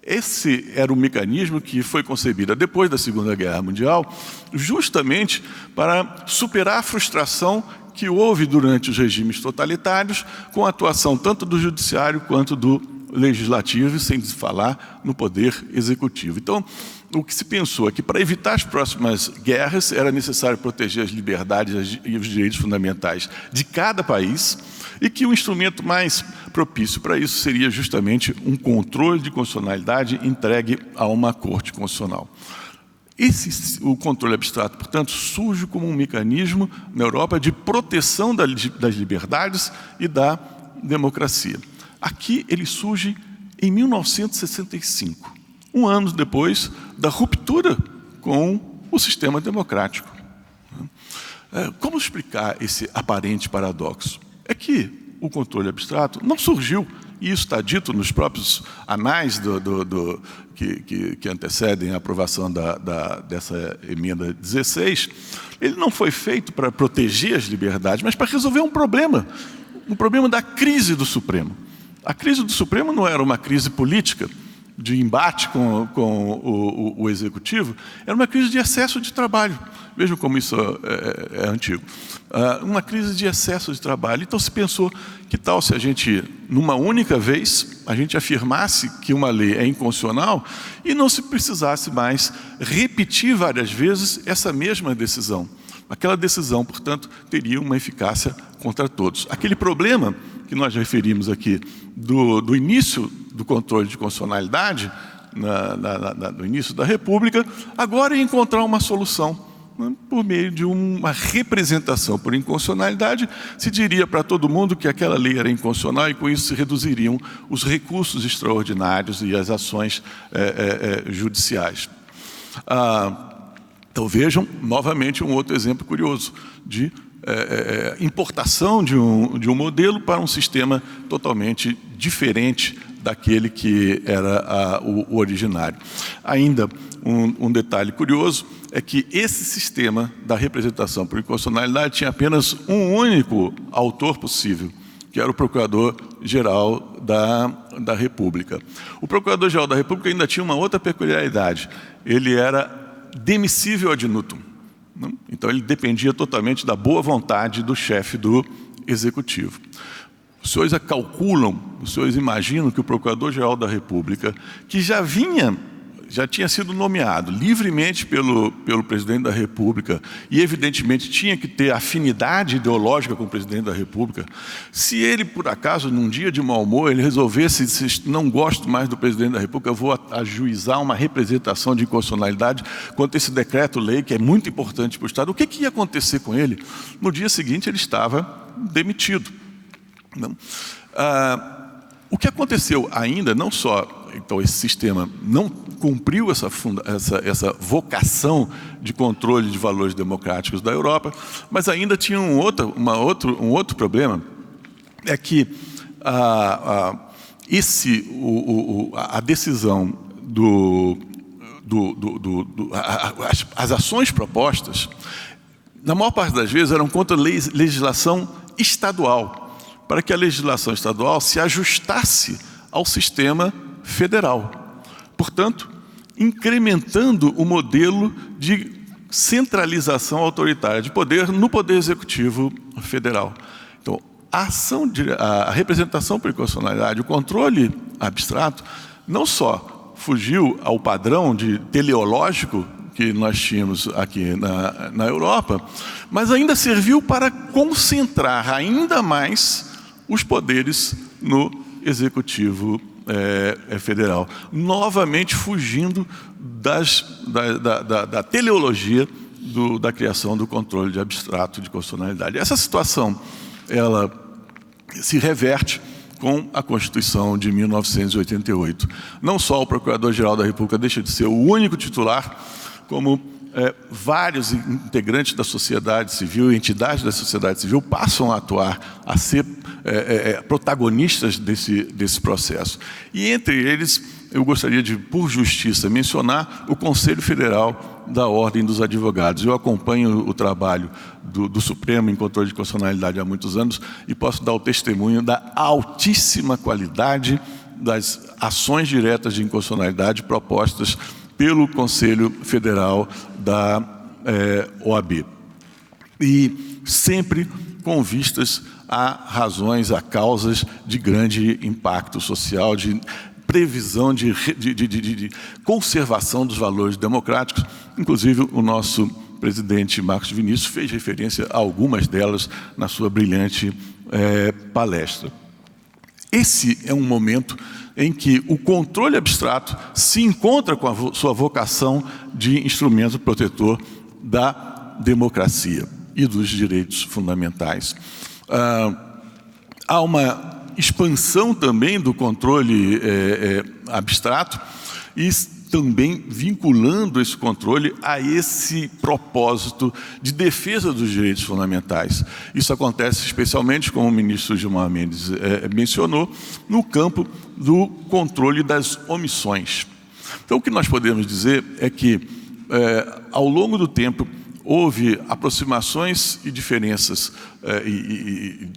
Esse era o mecanismo que foi concebido depois da Segunda Guerra Mundial, justamente para superar a frustração que houve durante os regimes totalitários, com a atuação tanto do judiciário quanto do legislativo, sem falar no poder executivo. Então, o que se pensou é que para evitar as próximas guerras era necessário proteger as liberdades e os direitos fundamentais de cada país, e que o instrumento mais propício para isso seria justamente um controle de constitucionalidade entregue a uma corte constitucional. O controle abstrato, portanto, surge como um mecanismo na Europa de proteção das liberdades e da democracia. Aqui ele surge em 1965, um ano depois da ruptura com o sistema democrático. Como explicar esse aparente paradoxo? É que o controle abstrato não surgiu, e isso está dito nos próprios anais que antecedem a aprovação dessa emenda 16, ele não foi feito para proteger as liberdades, mas para resolver um problema da crise do Supremo. A crise do Supremo não era uma crise política, de embate com o Executivo, era uma crise de excesso de trabalho. Vejam como isso é antigo. Uma crise de excesso de trabalho. Então se pensou, que tal se a gente, numa única vez, a gente afirmasse que uma lei é inconstitucional e não se precisasse mais repetir várias vezes essa mesma decisão. Aquela decisão, portanto, teria uma eficácia contra todos. Aquele problema que nós referimos aqui do início do controle de constitucionalidade, no início da República, agora é encontrar uma solução, né, por meio de uma representação por inconstitucionalidade. Se diria para todo mundo que aquela lei era inconstitucional e com isso se reduziriam os recursos extraordinários e as ações judiciais. Então vejam, novamente, um outro exemplo curioso de importação de um modelo para um sistema totalmente diferente daquele que era o originário. Ainda um detalhe curioso é que esse sistema da representação por inconstitucionalidade tinha apenas um único autor possível, que era o Procurador-Geral da República. O Procurador-Geral da República ainda tinha uma outra peculiaridade: ele era demissível ad nutum. Então ele dependia totalmente da boa vontade do chefe do Executivo. Os senhores calculam, os senhores imaginam que o Procurador-Geral da República, que já tinha sido nomeado livremente pelo Presidente da República e, evidentemente, tinha que ter afinidade ideológica com o Presidente da República, se ele, por acaso, num dia de mau humor, ele resolvesse, se não gosto mais do Presidente da República, eu vou ajuizar uma representação de inconstitucionalidade contra esse decreto-lei, que é muito importante para o Estado, o que ia acontecer com ele? No dia seguinte, ele estava demitido. Não? O que aconteceu ainda, não só... Então, esse sistema não cumpriu essa vocação de controle de valores democráticos da Europa, mas ainda tinha um outro problema, é que a decisão as ações propostas, na maior parte das vezes, eram contra legislação estadual, para que a legislação estadual se ajustasse ao sistema federal, portanto, incrementando o modelo de centralização autoritária de poder no Poder Executivo Federal. Então, a representação por inconstitucionalidade, o controle abstrato, não só fugiu ao padrão teleológico que nós tínhamos aqui na Europa, mas ainda serviu para concentrar ainda mais os poderes no Executivo Federal, novamente fugindo da teleologia da criação do controle de abstrato de constitucionalidade. Essa situação, ela se reverte com a Constituição de 1988. Não só o Procurador-Geral da República deixa de ser o único titular, como vários integrantes da sociedade civil, entidades da sociedade civil passam a atuar, a ser protagonistas desse processo. E entre eles, eu gostaria de, por justiça, mencionar o Conselho Federal da Ordem dos Advogados. Eu acompanho o trabalho do Supremo em controle de constitucionalidade há muitos anos e posso dar o testemunho da altíssima qualidade das ações diretas de inconstitucionalidade propostas pelo Conselho Federal da OAB. E sempre com vistas a razões, a causas de grande impacto social, de previsão de conservação dos valores democráticos. Inclusive, o nosso presidente Marcos Vinícius fez referência a algumas delas na sua brilhante palestra. Esse é um momento em que o controle abstrato se encontra com a sua vocação de instrumento protetor da democracia e dos direitos fundamentais. Há uma expansão também do controle abstrato e também vinculando esse controle a esse propósito de defesa dos direitos fundamentais. Isso acontece especialmente, como o ministro Gilmar Mendes mencionou, no campo do controle das omissões. Então, o que nós podemos dizer é que, ao longo do tempo, houve aproximações e diferenças, e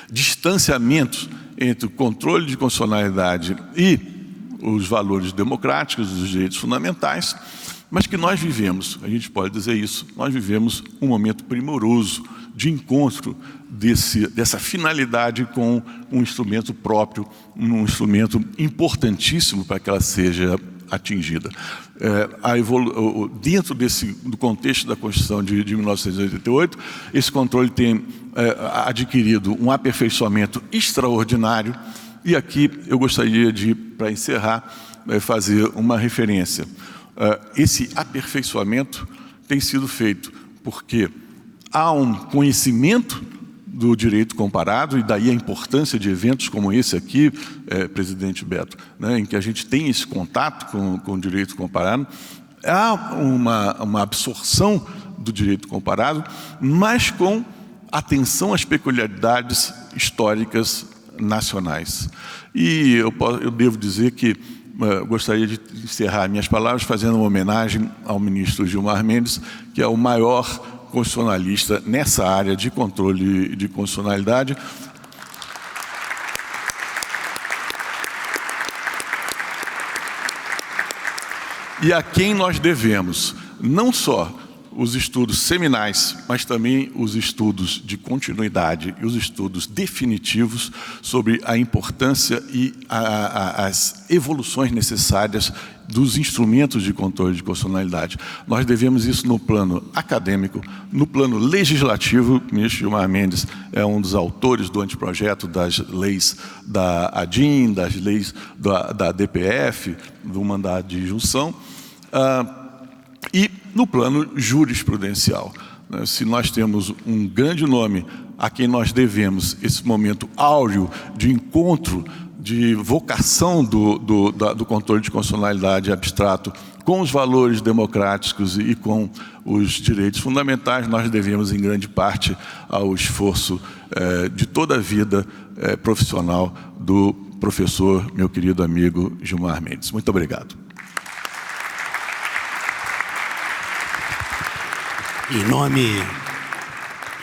distanciamentos entre o controle de constitucionalidade e os valores democráticos, os direitos fundamentais, mas que nós vivemos, a gente pode dizer isso, nós vivemos um momento primoroso de encontro dessa finalidade com um instrumento próprio, um instrumento importantíssimo para que ela seja atingida. Dentro do contexto da Constituição de 1988, esse controle tem adquirido um aperfeiçoamento extraordinário. E aqui eu gostaria de, para encerrar, fazer uma referência. Esse aperfeiçoamento tem sido feito porque há um conhecimento do direito comparado, e daí a importância de eventos como esse aqui, presidente Beto, né, em que a gente tem esse contato com o direito comparado. Há uma absorção do direito comparado, mas com atenção às peculiaridades históricas nacionais. E eu devo dizer que gostaria de encerrar minhas palavras fazendo uma homenagem ao ministro Gilmar Mendes, que é o maior constitucionalista nessa área de controle de constitucionalidade. E a quem nós devemos não só os estudos seminais, mas também os estudos de continuidade e os estudos definitivos sobre a importância e as evoluções necessárias dos instrumentos de controle de constitucionalidade. Nós devemos isso no plano acadêmico, no plano legislativo. O ministro Gilmar Mendes é um dos autores do anteprojeto das leis da ADIM, das leis da DPF, do mandado de injunção, e no plano jurisprudencial. Se nós temos um grande nome a quem nós devemos esse momento áureo de encontro, de vocação do controle de constitucionalidade abstrato com os valores democráticos e com os direitos fundamentais, nós devemos em grande parte ao esforço de toda a vida profissional do professor, meu querido amigo Gilmar Mendes. Muito obrigado.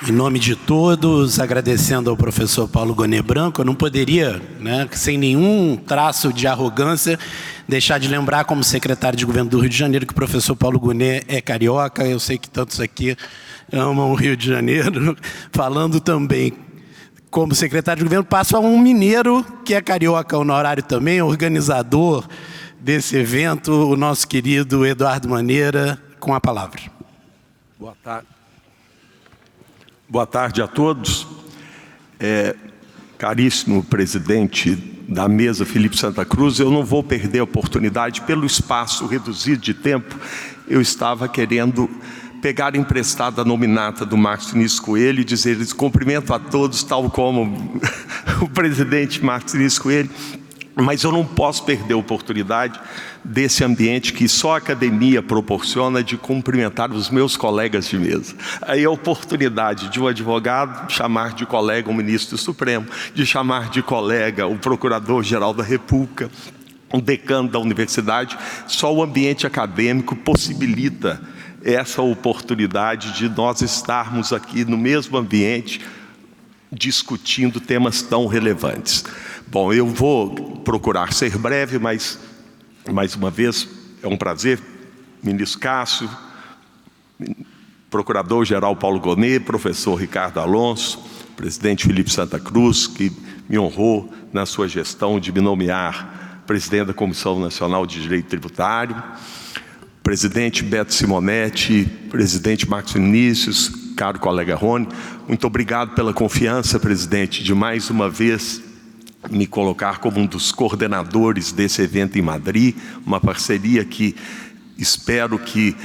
Em nome de todos, agradecendo ao professor Paulo Gonet Branco, eu não poderia, sem nenhum traço de arrogância, deixar de lembrar, como secretário de governo do Rio de Janeiro, que o professor Paulo Gonet é carioca. Eu sei que tantos aqui amam o Rio de Janeiro. Falando também como secretário de governo, passo a um mineiro que é carioca honorário também, organizador desse evento, o nosso querido Eduardo Maneira, com a palavra. Boa tarde. Boa tarde a todos. Caríssimo presidente da mesa, Felipe Santa Cruz, eu não vou perder a oportunidade, pelo espaço reduzido de tempo, eu estava querendo pegar emprestada a nominata do Marcos Vinícius Coelho e dizer: cumprimento a todos, tal como o presidente Marcos Vinícius Coelho, mas eu não posso perder a oportunidade desse ambiente que só a academia proporciona de cumprimentar os meus colegas de mesa. Aí a oportunidade de um advogado chamar de colega o ministro do Supremo, de chamar de colega o procurador-geral da República, o decano da universidade. Só o ambiente acadêmico possibilita essa oportunidade de nós estarmos aqui no mesmo ambiente discutindo temas tão relevantes. Bom, eu vou procurar ser breve, mas, mais uma vez, é um prazer, ministro Cássio, procurador-geral Paulo Gonet, professor Ricardo Alonso, presidente Felipe Santa Cruz, que me honrou na sua gestão de me nomear presidente da Comissão Nacional de Direito Tributário, presidente Beto Simonetti, presidente Marcos Vinícius, caro colega Rony, muito obrigado pela confiança, presidente, de mais uma vez me colocar como um dos coordenadores desse evento em Madrid, uma parceria que espero que,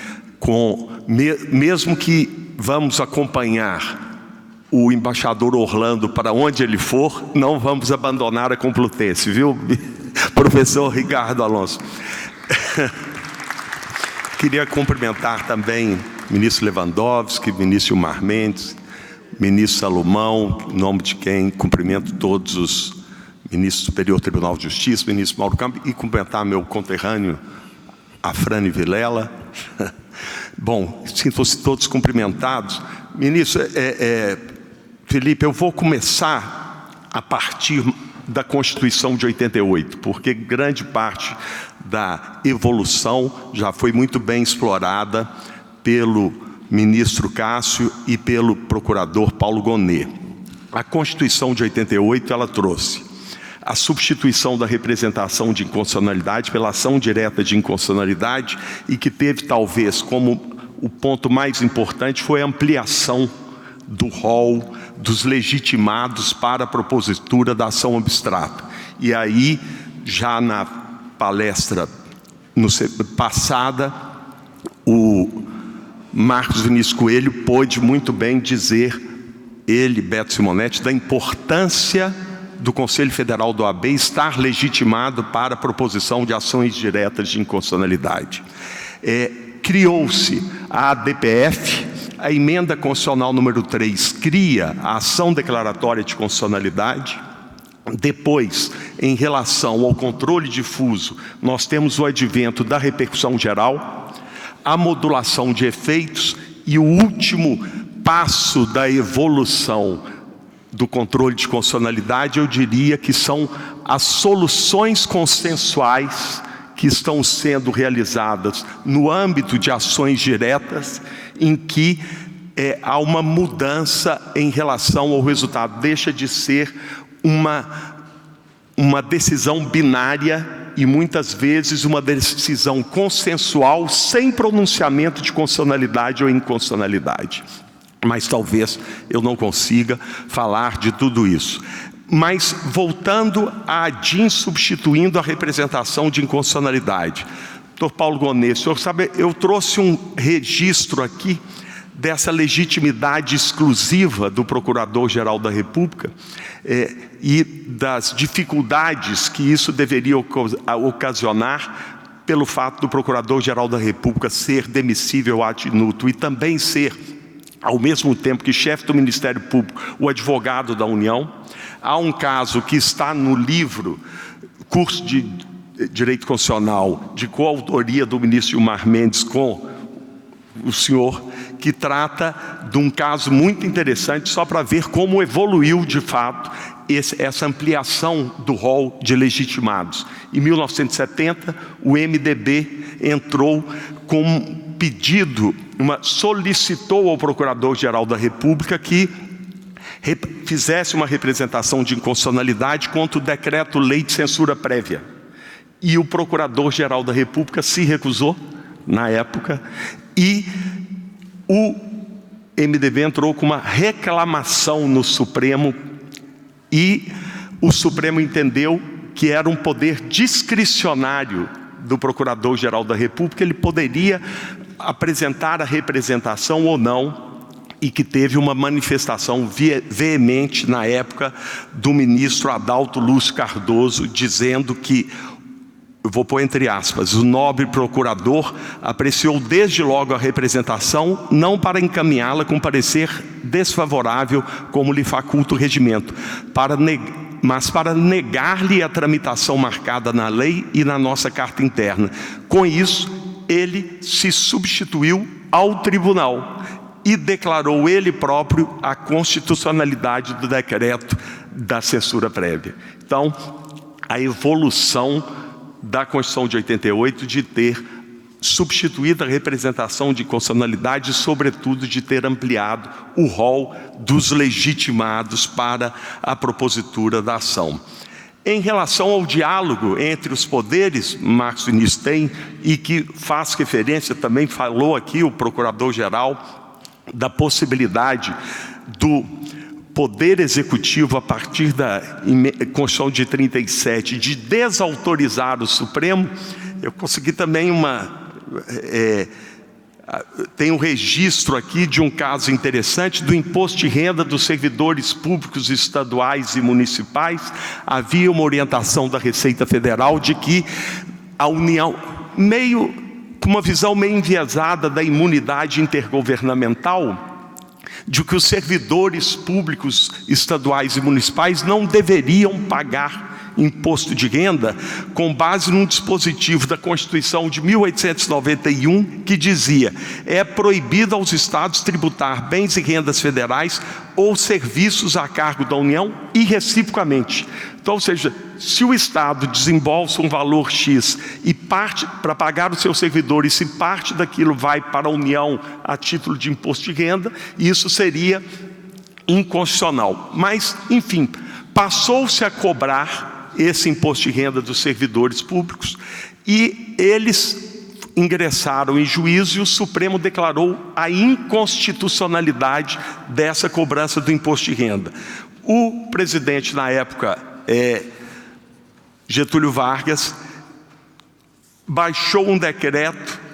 mesmo que vamos acompanhar o embaixador Orlando para onde ele for, não vamos abandonar a Complutense, viu, professor Ricardo Alonso? Queria cumprimentar também o ministro Lewandowski, o ministro Gilmar Mendes, o ministro Salomão, em nome de quem cumprimento todos os ministros do Superior Tribunal de Justiça, o ministro Mauro Campos, e cumprimentar meu conterrâneo, Afrânio Vilela. Bom, sintam-se todos cumprimentados. Ministro, Felipe, eu vou começar a partir da Constituição de 88, porque grande parte da evolução já foi muito bem explorada pelo ministro Cássio e pelo procurador Paulo Gonet. A Constituição de 88, ela trouxe a substituição da representação de inconstitucionalidade pela ação direta de inconstitucionalidade, e que teve talvez como o ponto mais importante foi a ampliação do rol dos legitimados para a propositura da ação abstrata. E aí, já na palestra passada, o Marcos Vinícius Coelho pôde muito bem dizer, ele, Beto Simonetti, da importância do Conselho Federal do OAB estar legitimado para a proposição de ações diretas de inconstitucionalidade. Criou-se a ADPF, a emenda constitucional número 3 cria a ação declaratória de constitucionalidade. Depois, em relação ao controle difuso, nós temos o advento da repercussão geral, a modulação de efeitos e o último passo da evolução do controle de constitucionalidade, eu diria que são as soluções consensuais que estão sendo realizadas no âmbito de ações diretas, em que há uma mudança em relação ao resultado. Deixa de ser uma decisão binária e muitas vezes uma decisão consensual sem pronunciamento de constitucionalidade ou inconstitucionalidade. Mas talvez eu não consiga falar de tudo isso. Mas voltando à DIN substituindo a representação de inconstitucionalidade. Dr. Paulo Gonet, o senhor sabe, eu trouxe um registro aqui dessa legitimidade exclusiva do Procurador-Geral da República e das dificuldades que isso deveria ocasionar pelo fato do Procurador-Geral da República ser demissível ad nutum e também ser, ao mesmo tempo que chefe do Ministério Público, o advogado da União. Há um caso que está no livro, curso de Direito Constitucional, de coautoria do ministro Gilmar Mendes com o senhor, que trata de um caso muito interessante, só para ver como evoluiu de fato essa ampliação do rol de legitimados. Em 1970, o MDB entrou com um pedido, solicitou ao Procurador-Geral da República que fizesse uma representação de inconstitucionalidade contra o decreto-lei de censura prévia. E o Procurador-Geral da República se recusou, na época, e o MDB entrou com uma reclamação no Supremo, e o Supremo entendeu que era um poder discricionário do Procurador-Geral da República, ele poderia apresentar a representação ou não, e que teve uma manifestação veemente na época do ministro Adalto Lúcio Cardoso, dizendo que, eu vou pôr entre aspas, o nobre procurador apreciou desde logo a representação, não para encaminhá-la com parecer desfavorável, como lhe faculta o regimento, mas para negar-lhe a tramitação marcada na lei e na nossa carta interna. Com isso, ele se substituiu ao tribunal e declarou ele próprio a constitucionalidade do decreto da censura prévia. Então, a evolução da Constituição de 88 de ter substituído a representação de constitucionalidade e, sobretudo, de ter ampliado o rol dos legitimados para a propositura da ação. Em relação ao diálogo entre os poderes, Marcos Vinícius tem, e que faz referência, também falou aqui o Procurador-Geral, da possibilidade do Poder Executivo, a partir da Constituição de 37, de desautorizar o Supremo. Eu consegui também tem um registro aqui de um caso interessante do imposto de renda dos servidores públicos estaduais e municipais. Havia uma orientação da Receita Federal de que a União, com uma visão meio enviesada da imunidade intergovernamental, de que os servidores públicos estaduais e municipais não deveriam pagar imposto de renda, com base num dispositivo da Constituição de 1891, que dizia: é proibido aos estados tributar bens e rendas federais ou serviços a cargo da União e reciprocamente. Então, ou seja, se o Estado desembolsa um valor X e parte para pagar os seus servidores, se parte daquilo vai para a União a título de imposto de renda, isso seria inconstitucional. Mas, enfim, passou-se a cobrar esse imposto de renda dos servidores públicos e eles ingressaram em juízo e o Supremo declarou a inconstitucionalidade dessa cobrança do imposto de renda. O presidente na época, Getúlio Vargas, baixou um decreto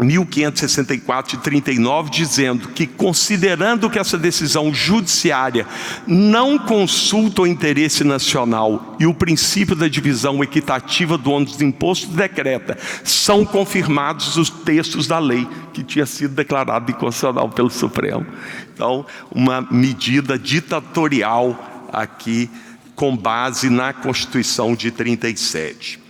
1564 de 39, dizendo que, considerando que essa decisão judiciária não consulta o interesse nacional e o princípio da divisão equitativa do ônus do imposto, decreta, são confirmados os textos da lei que tinha sido declarado inconstitucional pelo Supremo. Então, uma medida ditatorial aqui, com base na Constituição de 37.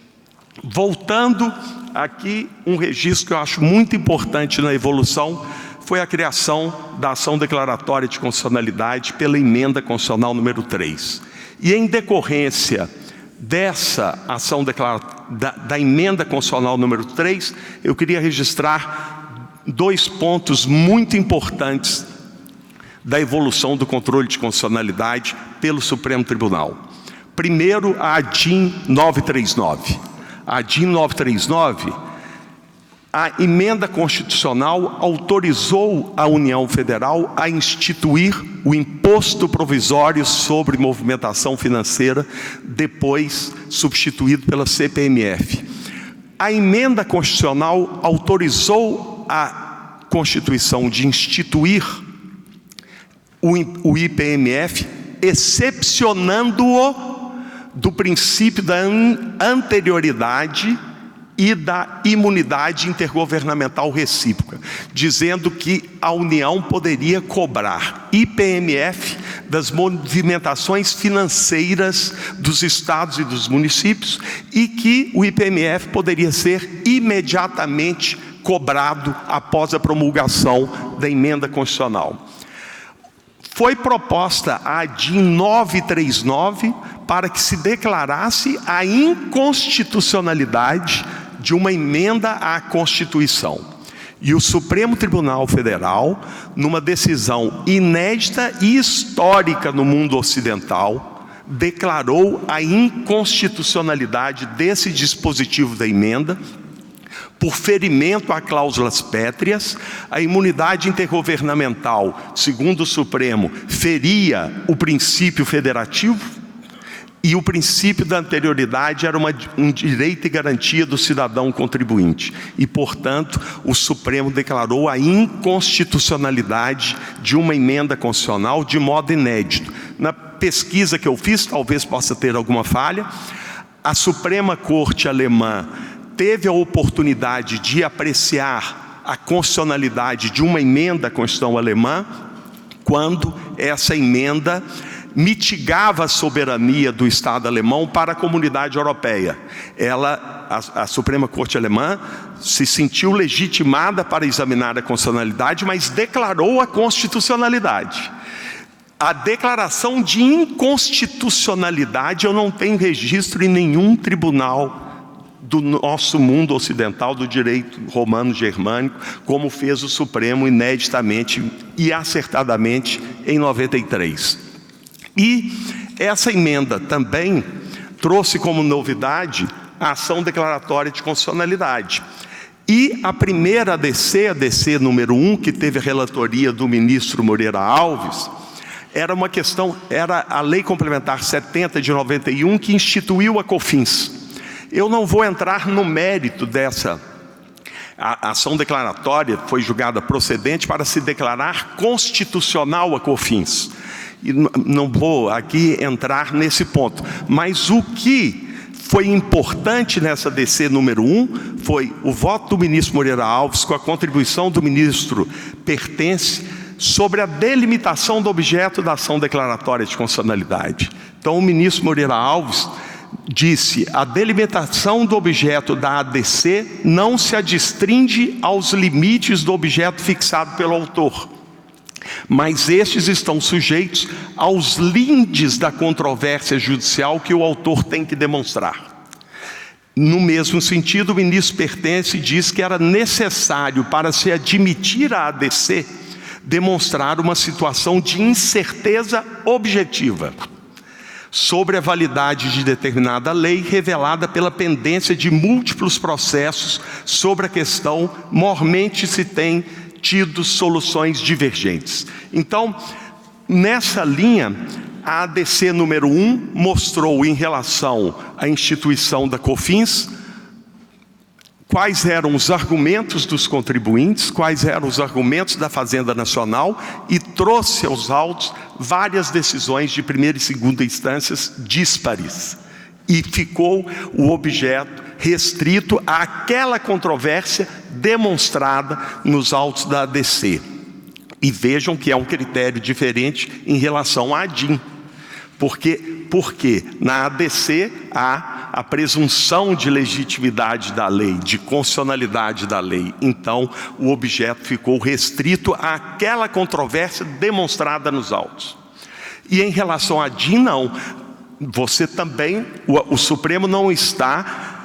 Voltando aqui, um registro que eu acho muito importante na evolução foi a criação da ação declaratória de constitucionalidade pela emenda constitucional número 3. E em decorrência dessa ação da emenda constitucional número 3, eu queria registrar 2 pontos muito importantes da evolução do controle de constitucionalidade pelo Supremo Tribunal. Primeiro, a ADIM 939. A ADIM 939, a emenda constitucional autorizou a União Federal a instituir o imposto provisório sobre movimentação financeira, depois substituído pela CPMF. A emenda constitucional autorizou a Constituição de instituir o IPMF, excepcionando-o do princípio da anterioridade e da imunidade intergovernamental recíproca, dizendo que a União poderia cobrar IPMF das movimentações financeiras dos estados e dos municípios e que o IPMF poderia ser imediatamente cobrado após a promulgação da emenda constitucional. Foi proposta a ADIM 939 para que se declarasse a inconstitucionalidade de uma emenda à Constituição. E o Supremo Tribunal Federal, numa decisão inédita e histórica no mundo ocidental, declarou a inconstitucionalidade desse dispositivo da emenda, por ferimento a cláusulas pétreas. A imunidade intergovernamental, segundo o Supremo, feria o princípio federativo E o princípio da anterioridade era um direito e garantia do cidadão contribuinte. E, portanto, o Supremo declarou a inconstitucionalidade de uma emenda constitucional de modo inédito. Na pesquisa que eu fiz, talvez possa ter alguma falha, a Suprema Corte Alemã teve a oportunidade de apreciar a constitucionalidade de uma emenda à Constituição Alemã, quando essa emenda mitigava a soberania do Estado alemão para a comunidade europeia. A Suprema Corte Alemã se sentiu legitimada para examinar a constitucionalidade, mas declarou a constitucionalidade. A declaração de inconstitucionalidade eu não tenho registro em nenhum tribunal do nosso mundo ocidental, do direito romano-germânico, como fez o Supremo ineditamente e acertadamente em 93. E essa emenda também trouxe como novidade a ação declaratória de constitucionalidade. E a primeira ADC, a ADC número 1, que teve a relatoria do ministro Moreira Alves, era a Lei Complementar 70 de 91, que instituiu a COFINS. Eu não vou entrar no mérito dessa ação declaratória, foi julgada procedente para se declarar constitucional a COFINS. E não vou aqui entrar nesse ponto, mas o que foi importante nessa DC número 1 foi o voto do ministro Moreira Alves com a contribuição do ministro Pertence sobre a delimitação do objeto da ação declaratória de constitucionalidade. Então o ministro Moreira Alves disse: a delimitação do objeto da ADC não se adstringe aos limites do objeto fixado pelo autor, mas estes estão sujeitos aos lindes da controvérsia judicial que o autor tem que demonstrar. No mesmo sentido, o ministro Pertence diz que era necessário, para se admitir a ADC, demonstrar uma situação de incerteza objetiva sobre a validade de determinada lei, revelada pela pendência de múltiplos processos sobre a questão. Mormente se tem tido soluções divergentes. Então, nessa linha, a ADC número 1 mostrou, em relação à instituição da COFINS, quais eram os argumentos dos contribuintes, quais eram os argumentos da Fazenda Nacional, e trouxe aos autos várias decisões de primeira e segunda instâncias díspares. E ficou o objeto restrito àquela controvérsia demonstrada nos autos da ADC. E vejam que é um critério diferente em relação à ADIM. Porque na ADC há a presunção de legitimidade da lei, de constitucionalidade da lei. Então, o objeto ficou restrito àquela controvérsia demonstrada nos autos. E em relação à ADIM, não. Você também, o Supremo não está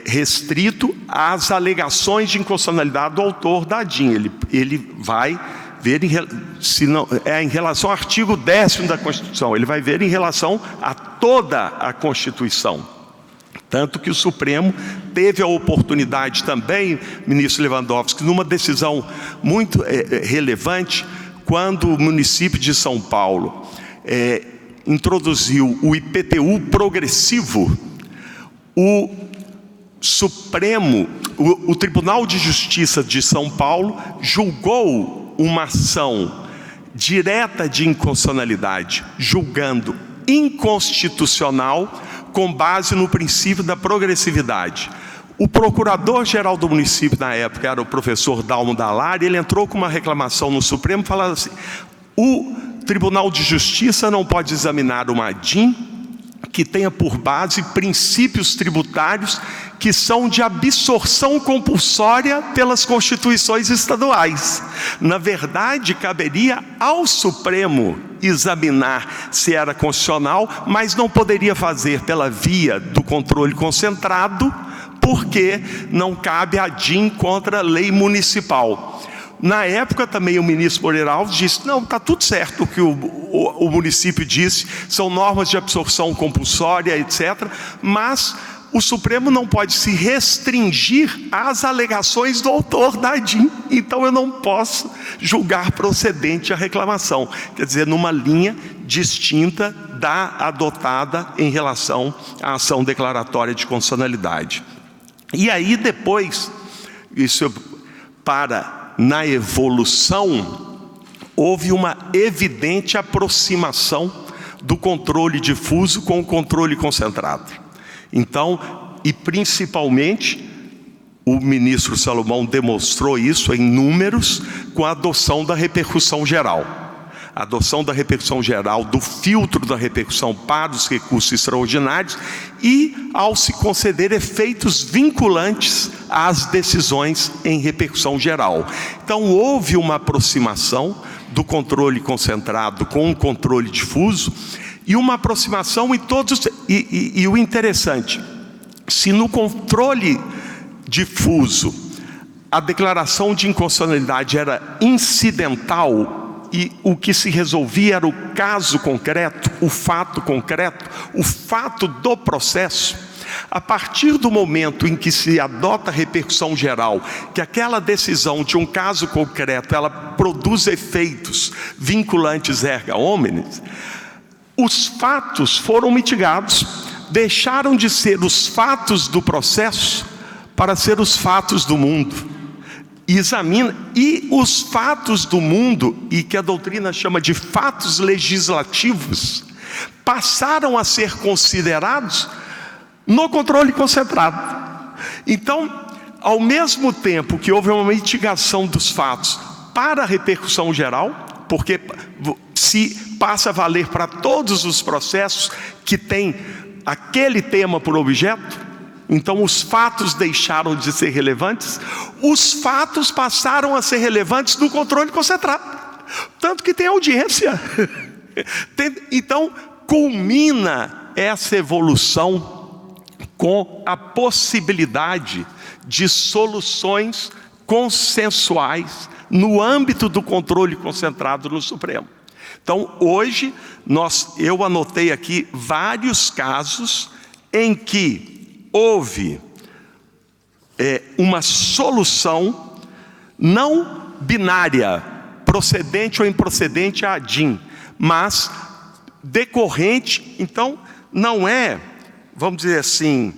restrito às alegações de inconstitucionalidade do autor da ADIM. Ele vai ver, em relação ao artigo 10º da Constituição, ele vai ver em relação a toda a Constituição. Tanto que o Supremo teve a oportunidade também, ministro Lewandowski, numa decisão muito relevante, quando o município de São Paulo introduziu o IPTU progressivo, o Supremo, o Tribunal de Justiça de São Paulo julgou uma ação direta de inconstitucionalidade, julgando inconstitucional com base no princípio da progressividade. O procurador-geral do município na época era o professor Dalmo Dallari. Ele entrou com uma reclamação no Supremo falando assim: o Tribunal de Justiça não pode examinar uma ADIM que tenha por base princípios tributários que são de absorção compulsória pelas constituições estaduais. Na verdade, caberia ao Supremo examinar se era constitucional, mas não poderia fazer pela via do controle concentrado, porque não cabe a ADIM contra a lei municipal. Na época também o ministro Moreira Alves disse: não, está tudo certo o que o município disse, são normas de absorção compulsória, etc., mas o Supremo não pode se restringir às alegações do autor da ADIM, então eu não posso julgar procedente a reclamação. Quer dizer, numa linha distinta adotada em relação à ação declaratória de constitucionalidade. E aí depois, na evolução, houve uma evidente aproximação do controle difuso com o controle concentrado. Então, e principalmente, o ministro Salomão demonstrou isso em números com a adoção da repercussão geral. A adoção da repercussão geral, do filtro da repercussão para os recursos extraordinários e ao se conceder efeitos vinculantes às decisões em repercussão geral. Então, houve uma aproximação do controle concentrado com o controle difuso e uma aproximação em todos. E o interessante, se no controle difuso a declaração de inconstitucionalidade era incidental e o que se resolvia era o caso concreto, o fato concreto, o fato do processo, a partir do momento em que se adota a repercussão geral, que aquela decisão de um caso concreto, ela produz efeitos vinculantes erga omnes, os fatos foram mitigados, deixaram de ser os fatos do processo para ser os fatos do mundo. E os fatos do mundo, e que a doutrina chama de fatos legislativos, passaram a ser considerados no controle concentrado. Então, ao mesmo tempo que houve uma mitigação dos fatos para a repercussão geral, porque se passa a valer para todos os processos que têm aquele tema por objeto, então os fatos deixaram de ser relevantes, os fatos passaram a ser relevantes no controle concentrado, tanto que tem audiência. Então culmina essa evolução com a possibilidade de soluções consensuais no âmbito do controle concentrado no Supremo. Então hoje eu anotei aqui vários casos em que houve uma solução não binária, procedente ou improcedente a ADIM, mas decorrente. Então, não é, vamos dizer assim,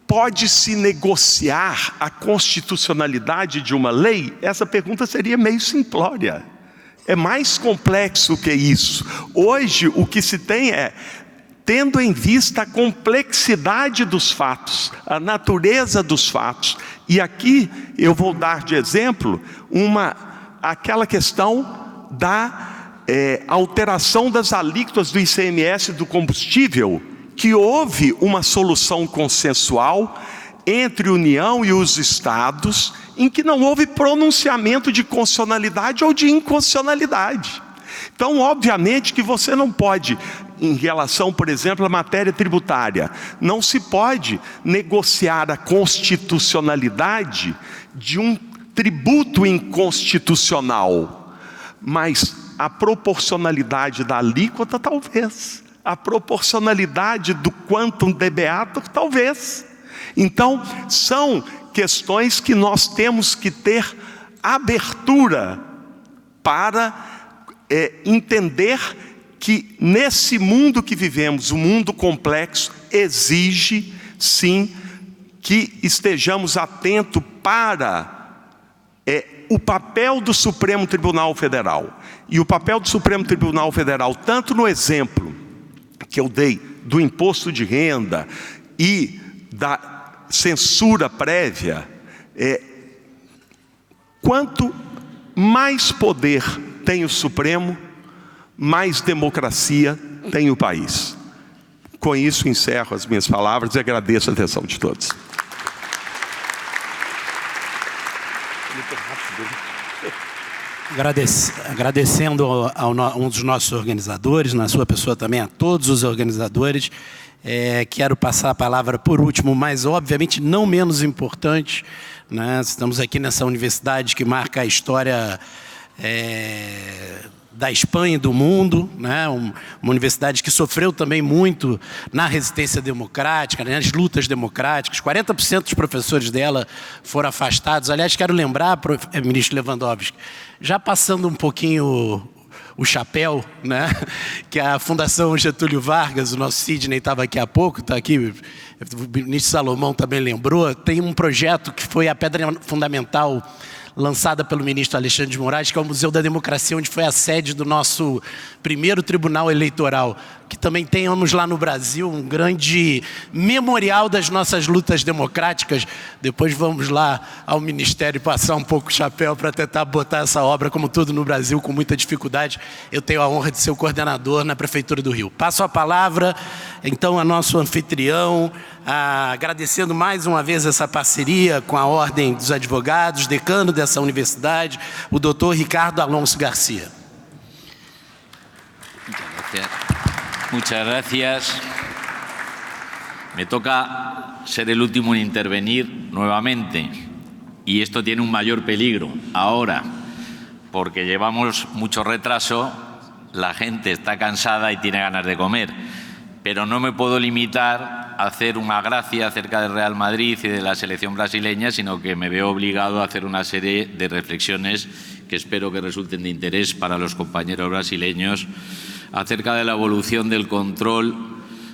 pode-se negociar a constitucionalidade de uma lei? Essa pergunta seria meio simplória. É mais complexo que isso. Hoje, o que se tem tendo em vista a complexidade dos fatos, a natureza dos fatos. E aqui eu vou dar de exemplo aquela questão da alteração das alíquotas do ICMS do combustível, que houve uma solução consensual entre a União e os estados, em que não houve pronunciamento de constitucionalidade ou de inconstitucionalidade. Então, obviamente que você não pode, em relação, por exemplo, à matéria tributária, não se pode negociar a constitucionalidade de um tributo inconstitucional, mas a proporcionalidade da alíquota, talvez. A proporcionalidade do quantum de beato, talvez. Então, são questões que nós temos que ter abertura para entender que nesse mundo que vivemos, o mundo complexo, exige sim que estejamos atentos para o papel do Supremo Tribunal Federal. E o papel do Supremo Tribunal Federal, tanto no exemplo que eu dei do imposto de renda e da censura prévia, quanto mais poder tem o Supremo, mais democracia tem o país. Com isso encerro as minhas palavras e agradeço a atenção de todos. Agradecendo a um dos nossos organizadores, na sua pessoa também, a todos os organizadores. Quero passar a palavra por último, mas obviamente não menos importante, né? Estamos aqui nessa universidade que marca a história da Espanha e do mundo, né? Uma universidade que sofreu também muito na resistência democrática, né? Nas lutas democráticas. 40% dos professores dela foram afastados. Aliás, quero lembrar, ministro Lewandowski, já passando um pouquinho o chapéu, né? Que a Fundação Getúlio Vargas, o nosso Sidney estava aqui há pouco, está aqui, o ministro Salomão também lembrou, tem um projeto que foi a pedra fundamental lançada pelo ministro Alexandre de Moraes, que é o Museu da Democracia, onde foi a sede do nosso primeiro tribunal eleitoral, que também tenhamos lá no Brasil um grande memorial das nossas lutas democráticas. Depois vamos lá ao Ministério passar um pouco o chapéu para tentar botar essa obra, como tudo no Brasil, com muita dificuldade. Eu tenho a honra de ser o coordenador na Prefeitura do Rio. Passo a palavra, então, a nosso anfitrião, agradecendo mais uma vez essa parceria com a Ordem dos Advogados, decano dessa universidade, o doutor Ricardo Alonso Garcia. Muchas gracias. Me toca ser el último en intervenir nuevamente, y esto tiene un mayor peligro ahora, porque llevamos mucho retraso, la gente está cansada y tiene ganas de comer, pero no me puedo limitar a hacer una gracia acerca del Real Madrid y de la selección brasileña, sino que me veo obligado a hacer una serie de reflexiones que espero que resulten de interés para los compañeros brasileños acerca de la evolución del control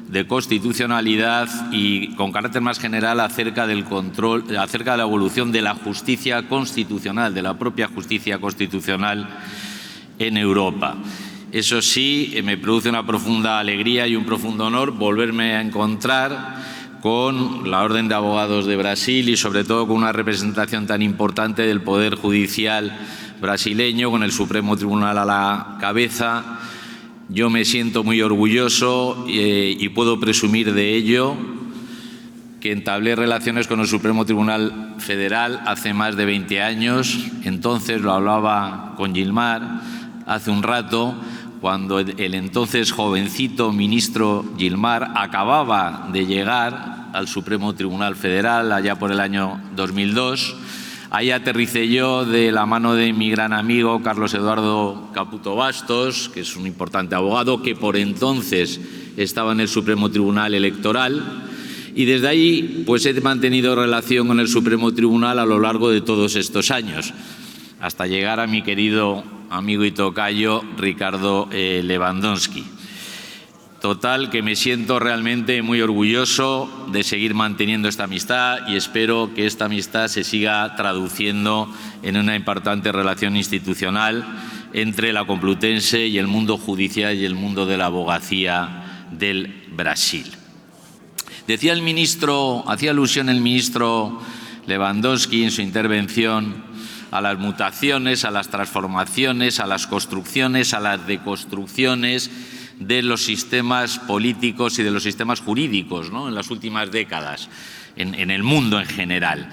de constitucionalidad y, con carácter más general, acerca del control, acerca de la evolución de la justicia constitucional, de la propia justicia constitucional en Europa. Eso sí, me produce una profunda alegría y un profundo honor volverme a encontrar con la Orden de Abogados de Brasil y, sobre todo, con una representación tan importante del Poder Judicial brasileño, con el Supremo Tribunal a la cabeza. Yo me siento muy orgulloso y puedo presumir de ello, que entablé relaciones con el Supremo Tribunal Federal hace más de 20 años. Entonces, lo hablaba con Gilmar hace un rato, cuando el entonces jovencito ministro Gilmar acababa de llegar al Supremo Tribunal Federal allá por el año 2002. Ahí aterricé yo de la mano de mi gran amigo Carlos Eduardo Caputo Bastos, que es un importante abogado que por entonces estaba en el Supremo Tribunal Electoral, y desde ahí pues he mantenido relación con el Supremo Tribunal a lo largo de todos estos años, hasta llegar a mi querido amigo y tocayo Ricardo Lewandowski. Total, que me siento realmente muy orgulloso de seguir manteniendo esta amistad y espero que esta amistad se siga traduciendo en una importante relación institucional entre la Complutense y el mundo judicial y el mundo de la abogacía del Brasil. Decía el ministro, hacía alusión el ministro Lewandowski en su intervención a las mutaciones, a las transformaciones, a las construcciones, a las deconstrucciones de los sistemas políticos y de los sistemas jurídicos, ¿no?, en las últimas décadas, en el mundo en general.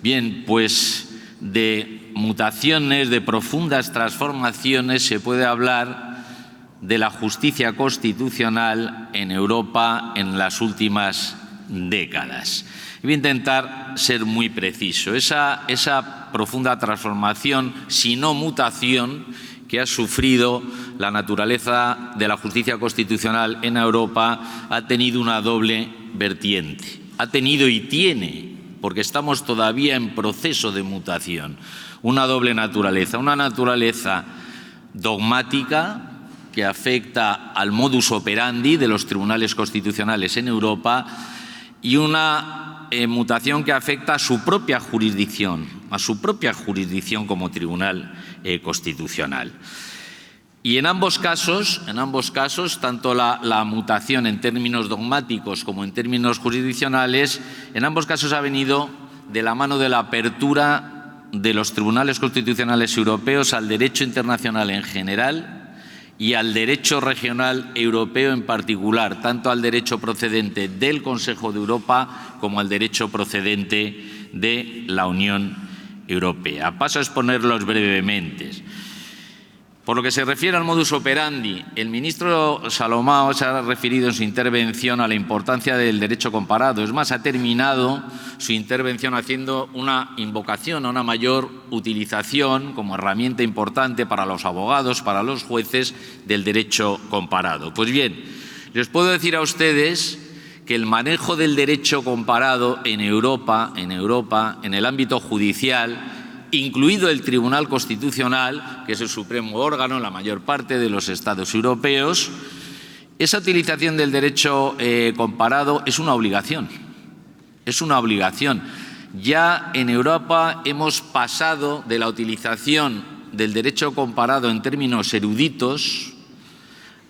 Bien, pues de mutaciones, de profundas transformaciones, se puede hablar de la justicia constitucional en Europa en las últimas décadas. Voy a intentar ser muy preciso. Esa profunda transformación, si no mutación, que ha sufrido la naturaleza de la justicia constitucional en Europa, ha tenido una doble vertiente. Ha tenido y tiene, porque estamos todavía en proceso de mutación, una doble naturaleza. Una naturaleza dogmática que afecta al modus operandi de los tribunales constitucionales en Europa y una mutación que afecta a su propia jurisdicción como tribunal constitucional. Y en ambos casos, tanto la mutación en términos dogmáticos como en términos jurisdiccionales, en ambos casos ha venido de la mano de la apertura de los tribunales constitucionales europeos al derecho internacional en general y al derecho regional europeo en particular, tanto al derecho procedente del Consejo de Europa como al derecho procedente de la Unión Europea. Paso a exponerlos brevemente. Por lo que se refiere al modus operandi, el ministro Salomão se ha referido en su intervención a la importancia del derecho comparado. Es más, ha terminado su intervención haciendo una invocación a una mayor utilización como herramienta importante para los abogados, para los jueces, del derecho comparado. Pues bien, les puedo decir a ustedes que el manejo del derecho comparado en Europa, en el ámbito judicial, incluido el Tribunal Constitucional, que es el supremo órgano en la mayor parte de los Estados europeos, esa utilización del derecho comparado es una obligación. Es una obligación. Ya en Europa hemos pasado de la utilización del derecho comparado en términos eruditos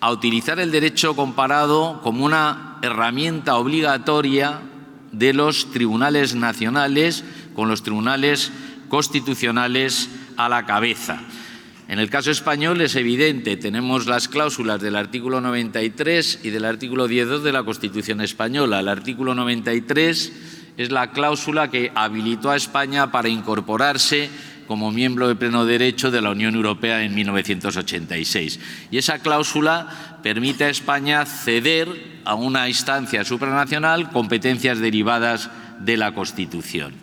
a utilizar el derecho comparado como una herramienta obligatoria de los tribunales nacionales, con los tribunales constitucionales a la cabeza. En el caso español es evidente, tenemos las cláusulas del artículo 93 y del artículo 10.2 de la Constitución española. El artículo 93 es la cláusula que habilitó a España para incorporarse como miembro de pleno derecho de la Unión Europea en 1986. Y esa cláusula permite a España ceder a una instancia supranacional competencias derivadas de la Constitución.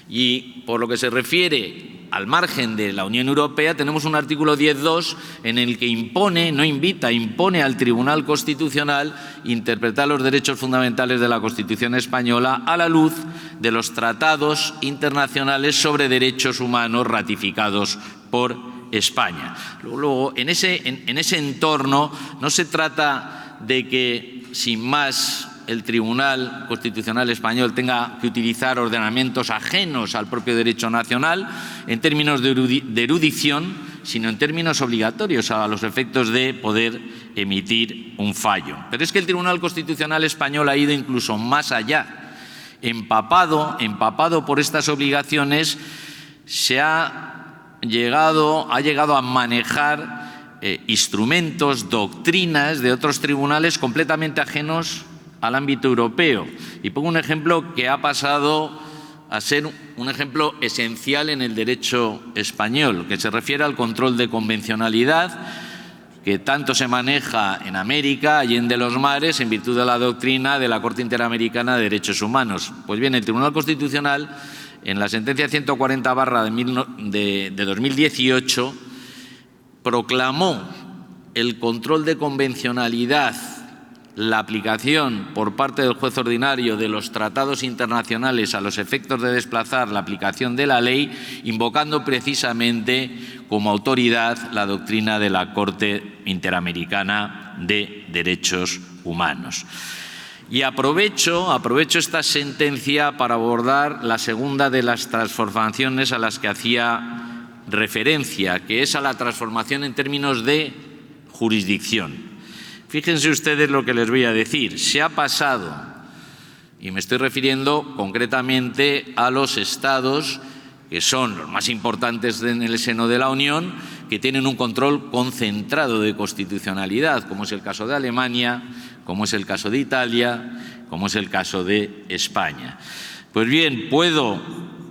Y por lo que se refiere al margen de la Unión Europea, tenemos un artículo 10.2 en el que impone, no invita, impone al Tribunal Constitucional interpretar los derechos fundamentales de la Constitución española a la luz de los tratados internacionales sobre derechos humanos ratificados por España. Luego, en ese entorno no se trata de que, sin más, el Tribunal Constitucional español tenga que utilizar ordenamientos ajenos al propio derecho nacional en términos de erudición, sino en términos obligatorios a los efectos de poder emitir un fallo. Pero es que el Tribunal Constitucional español ha ido incluso más allá. Empapado por estas obligaciones, ha llegado a manejar instrumentos, doctrinas de otros tribunales completamente ajenos al ámbito europeo. Y pongo un ejemplo que ha pasado a ser un ejemplo esencial en el derecho español, que se refiere al control de convencionalidad, que tanto se maneja en América, allende los mares, en virtud de la doctrina de la Corte Interamericana de Derechos Humanos. Pues bien, el Tribunal Constitucional, en la sentencia 140/ de 2018, proclamó el control de convencionalidad, la aplicación por parte del juez ordinario de los tratados internacionales a los efectos de desplazar la aplicación de la ley, invocando precisamente como autoridad la doctrina de la Corte Interamericana de Derechos Humanos. Y aprovecho esta sentencia para abordar la segunda de las transformaciones a las que hacía referencia, que es a la transformación en términos de jurisdicción. Fíjense ustedes lo que les voy a decir. Se ha pasado, y me estoy refiriendo concretamente a los estados que son los más importantes en el seno de la Unión, que tienen un control concentrado de constitucionalidad, como es el caso de Alemania, como es el caso de Italia, como es el caso de España. Pues bien, puedo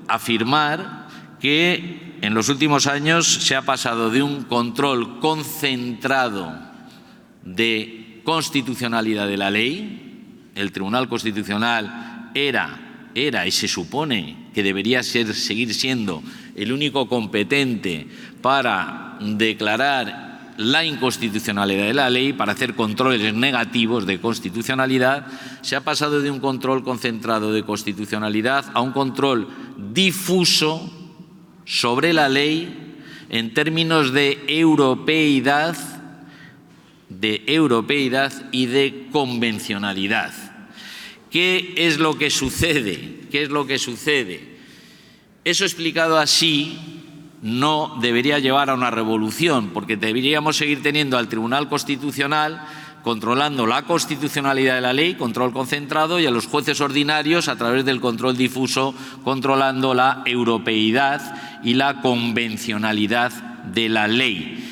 afirmar que en los últimos años se ha pasado de un control concentrado de constitucionalidad de la ley. El Tribunal Constitucional era y se supone que debería seguir siendo el único competente para declarar la inconstitucionalidad de la ley, para hacer controles negativos de constitucionalidad. Se ha pasado de un control concentrado de constitucionalidad a un control difuso sobre la ley en términos de europeidad y de convencionalidad. ¿Qué es lo que sucede? Eso explicado así no debería llevar a una revolución, porque deberíamos seguir teniendo al Tribunal Constitucional controlando la constitucionalidad de la ley, control concentrado, y a los jueces ordinarios, a través del control difuso, controlando la europeidad y la convencionalidad de la ley.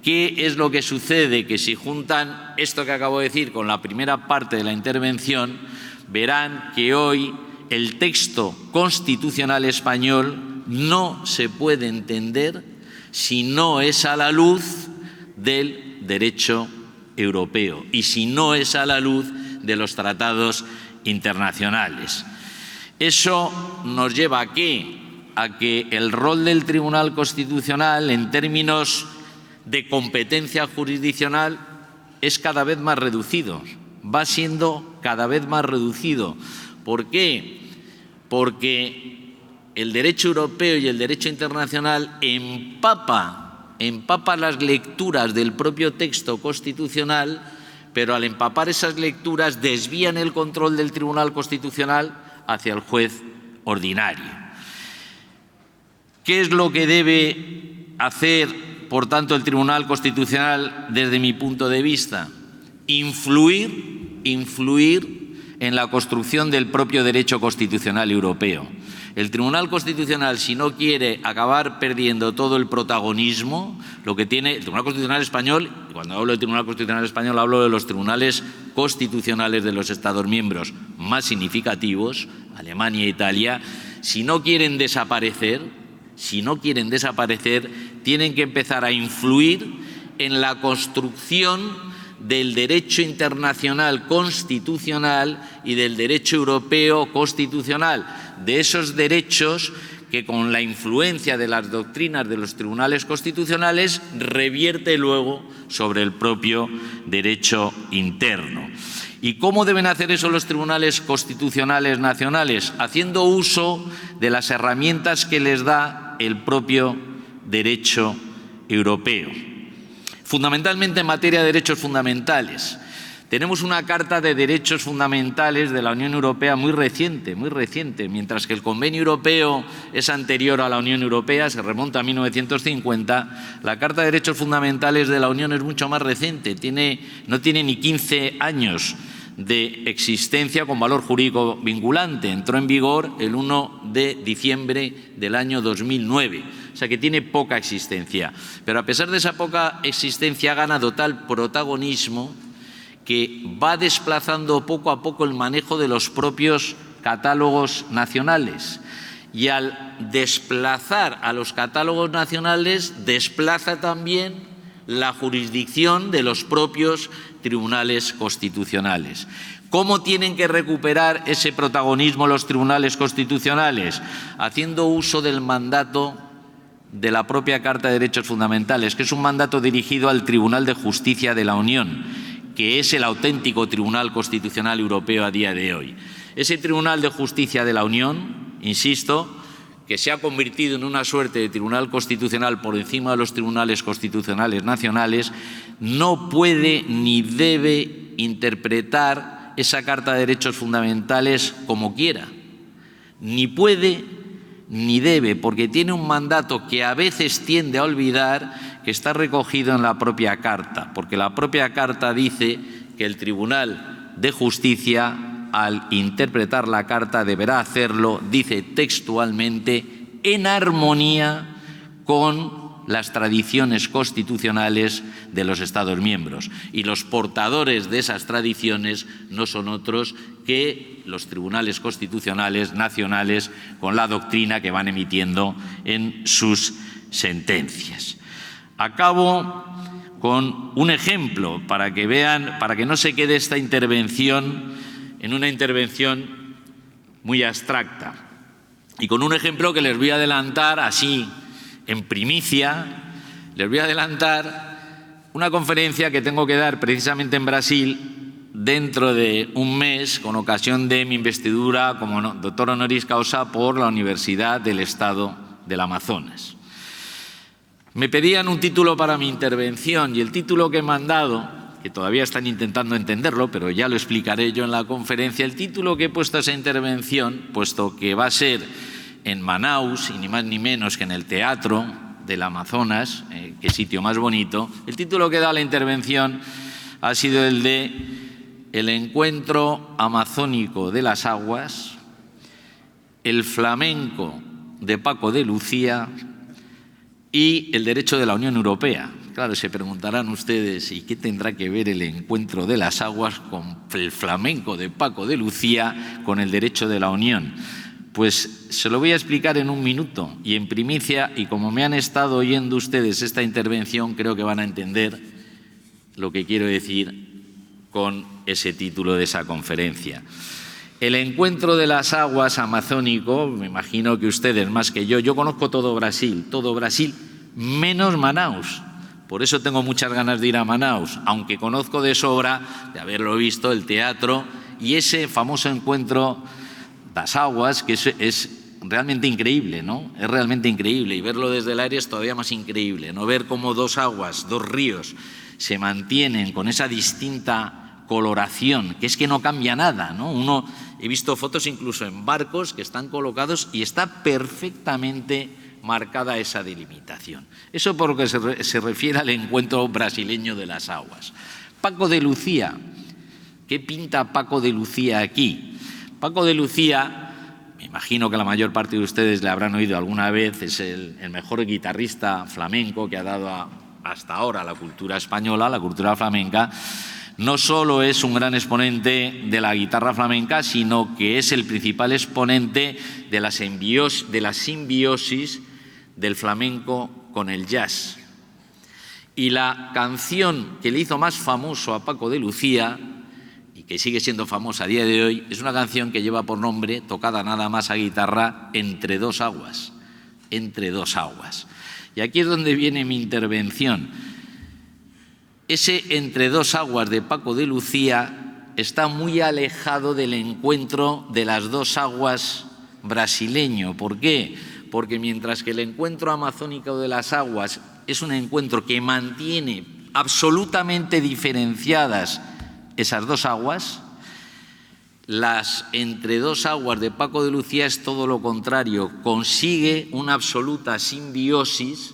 ¿Qué es lo que sucede? Que si juntan esto que acabo de decir con la primera parte de la intervención, verán que hoy el texto constitucional español no se puede entender si no es a la luz del derecho europeo y si no es a la luz de los tratados internacionales. Eso nos lleva ¿a qué? A que el rol del Tribunal Constitucional en términos de competencia jurisdiccional es cada vez más reducido, va siendo cada vez más reducido. ¿Por qué? Porque el derecho europeo y el derecho internacional empapa las lecturas del propio texto constitucional, pero al empapar esas lecturas desvían el control del Tribunal Constitucional hacia el juez ordinario. ¿Qué es lo que debe hacer, por tanto, el Tribunal Constitucional desde mi punto de vista? Influir en la construcción del propio derecho constitucional europeo. El Tribunal Constitucional, si no quiere acabar perdiendo todo el protagonismo, lo que tiene el Tribunal Constitucional Español, y cuando hablo del Tribunal Constitucional Español hablo de los tribunales constitucionales de los Estados miembros más significativos, Alemania e Italia, si no quieren desaparecer, tienen que empezar a influir en la construcción del derecho internacional constitucional y del derecho europeo constitucional, de esos derechos que con la influencia de las doctrinas de los tribunales constitucionales revierte luego sobre el propio derecho interno. ¿Y cómo deben hacer eso los tribunales constitucionales nacionales? Haciendo uso de las herramientas que les da el propio derecho europeo. Fundamentalmente en materia de derechos fundamentales. Tenemos una Carta de Derechos Fundamentales de la Unión Europea muy reciente, mientras que el Convenio Europeo es anterior a la Unión Europea, se remonta a 1950, la Carta de Derechos Fundamentales de la Unión es mucho más reciente, no tiene ni 15 años de existencia con valor jurídico vinculante. Entró en vigor el 1 de diciembre del año 2009. O sea que tiene poca existencia. Pero a pesar de esa poca existencia ha ganado tal protagonismo que va desplazando poco a poco el manejo de los propios catálogos nacionales. Y al desplazar a los catálogos nacionales, desplaza también la jurisdicción de los propios tribunales constitucionales. ¿Cómo tienen que recuperar ese protagonismo los tribunales constitucionales? Haciendo uso del mandato de la propia Carta de Derechos Fundamentales, que es un mandato dirigido al Tribunal de Justicia de la Unión, que es el auténtico Tribunal Constitucional Europeo a día de hoy. Ese Tribunal de Justicia de la Unión, insisto, que se ha convertido en una suerte de tribunal constitucional por encima de los tribunales constitucionales nacionales, no puede ni debe interpretar esa Carta de Derechos Fundamentales como quiera. Ni puede ni debe, porque tiene un mandato que a veces tiende a olvidar que está recogido en la propia Carta, porque la propia Carta dice que el Tribunal de Justicia, al interpretar la Carta, deberá hacerlo, dice textualmente, en armonía con las tradiciones constitucionales de los Estados miembros. Y los portadores de esas tradiciones no son otros que los tribunales constitucionales nacionales, con la doctrina que van emitiendo en sus sentencias. Acabo con un ejemplo para que vean, para que no se quede esta intervención en una intervención muy abstracta. Y con un ejemplo que les voy a adelantar así, en primicia, les voy a adelantar una conferencia que tengo que dar precisamente en Brasil dentro de un mes, con ocasión de mi investidura como doctor honoris causa por la Universidad del Estado del Amazonas. Me pedían un título para mi intervención y el título que me han dado, que todavía están intentando entenderlo, pero ya lo explicaré yo en la conferencia, el título que he puesto a esa intervención, puesto que va a ser en Manaus, y ni más ni menos que en el Teatro del Amazonas, qué sitio más bonito, el título que da la intervención ha sido el de El encuentro amazónico de las aguas, el flamenco de Paco de Lucía y el derecho de la Unión Europea. Claro, se preguntarán ustedes, ¿y qué tendrá que ver el encuentro de las aguas con el flamenco de Paco de Lucía con el derecho de la Unión? Pues se lo voy a explicar en un minuto y en primicia, y como me han estado oyendo ustedes esta intervención, creo que van a entender lo que quiero decir con ese título de esa conferencia. El encuentro de las aguas amazónico, me imagino que ustedes más que yo conozco todo Brasil, menos Manaus. Por eso tengo muchas ganas de ir a Manaus, aunque conozco de sobra, de haberlo visto, el teatro y ese famoso encuentro das aguas, que es realmente increíble, ¿no? Es realmente increíble, y verlo desde el aire es todavía más increíble, ¿no? Ver cómo dos aguas, dos ríos, se mantienen con esa distinta coloración, que es que no cambia nada, ¿no? He visto fotos incluso en barcos que están colocados y está perfectamente marcada esa delimitación. Eso por lo que se refiere al encuentro brasileño de las aguas. Paco de Lucía. ¿Qué pinta Paco de Lucía aquí? Paco de Lucía, me imagino que la mayor parte de ustedes le habrán oído alguna vez, es el mejor guitarrista flamenco que ha dado hasta ahora la cultura española, la cultura flamenca. No solo es un gran exponente de la guitarra flamenca, sino que es el principal exponente de la simbiosis del flamenco con el jazz. Y la canción que le hizo más famoso a Paco de Lucía, y que sigue siendo famosa a día de hoy, es una canción que lleva por nombre, tocada nada más a guitarra, Entre dos aguas. Entre dos aguas. Y aquí es donde viene mi intervención. Ese Entre dos aguas de Paco de Lucía está muy alejado del encuentro de las dos aguas brasileño. ¿Por qué? Porque mientras que el encuentro amazónico de las aguas es un encuentro que mantiene absolutamente diferenciadas esas dos aguas, las Entre dos aguas de Paco de Lucía es todo lo contrario, consigue una absoluta simbiosis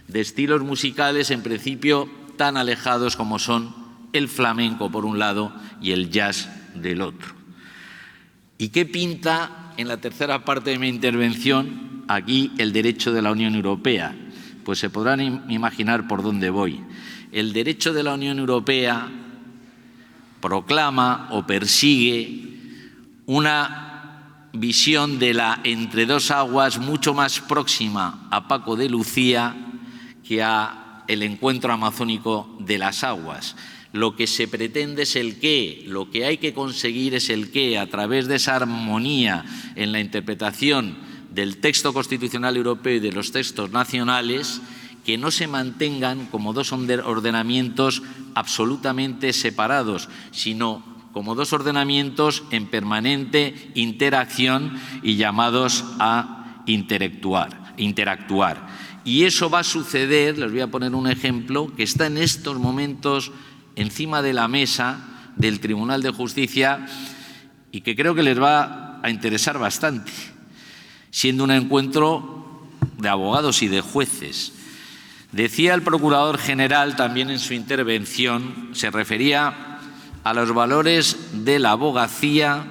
de estilos musicales en principio tan alejados como son el flamenco por un lado y el jazz del otro. ¿Y qué pinta en la tercera parte de mi intervención aquí el derecho de la Unión Europea? Pues se podrán imaginar por dónde voy. El derecho de la Unión Europea proclama o persigue una visión de la Entre dos aguas mucho más próxima a Paco de Lucía que a el encuentro amazónico de las aguas. Lo que se pretende es el qué, lo que hay que conseguir es el qué, a través de esa armonía en la interpretación del texto constitucional europeo y de los textos nacionales, que no se mantengan como dos ordenamientos absolutamente separados, sino como dos ordenamientos en permanente interacción y llamados a interactuar. Y eso va a suceder, les voy a poner un ejemplo, que está en estos momentos encima de la mesa del Tribunal de Justicia y que creo que les va a interesar bastante, siendo un encuentro de abogados y de jueces. Decía el Procurador General también en su intervención, se refería a los valores de la abogacía,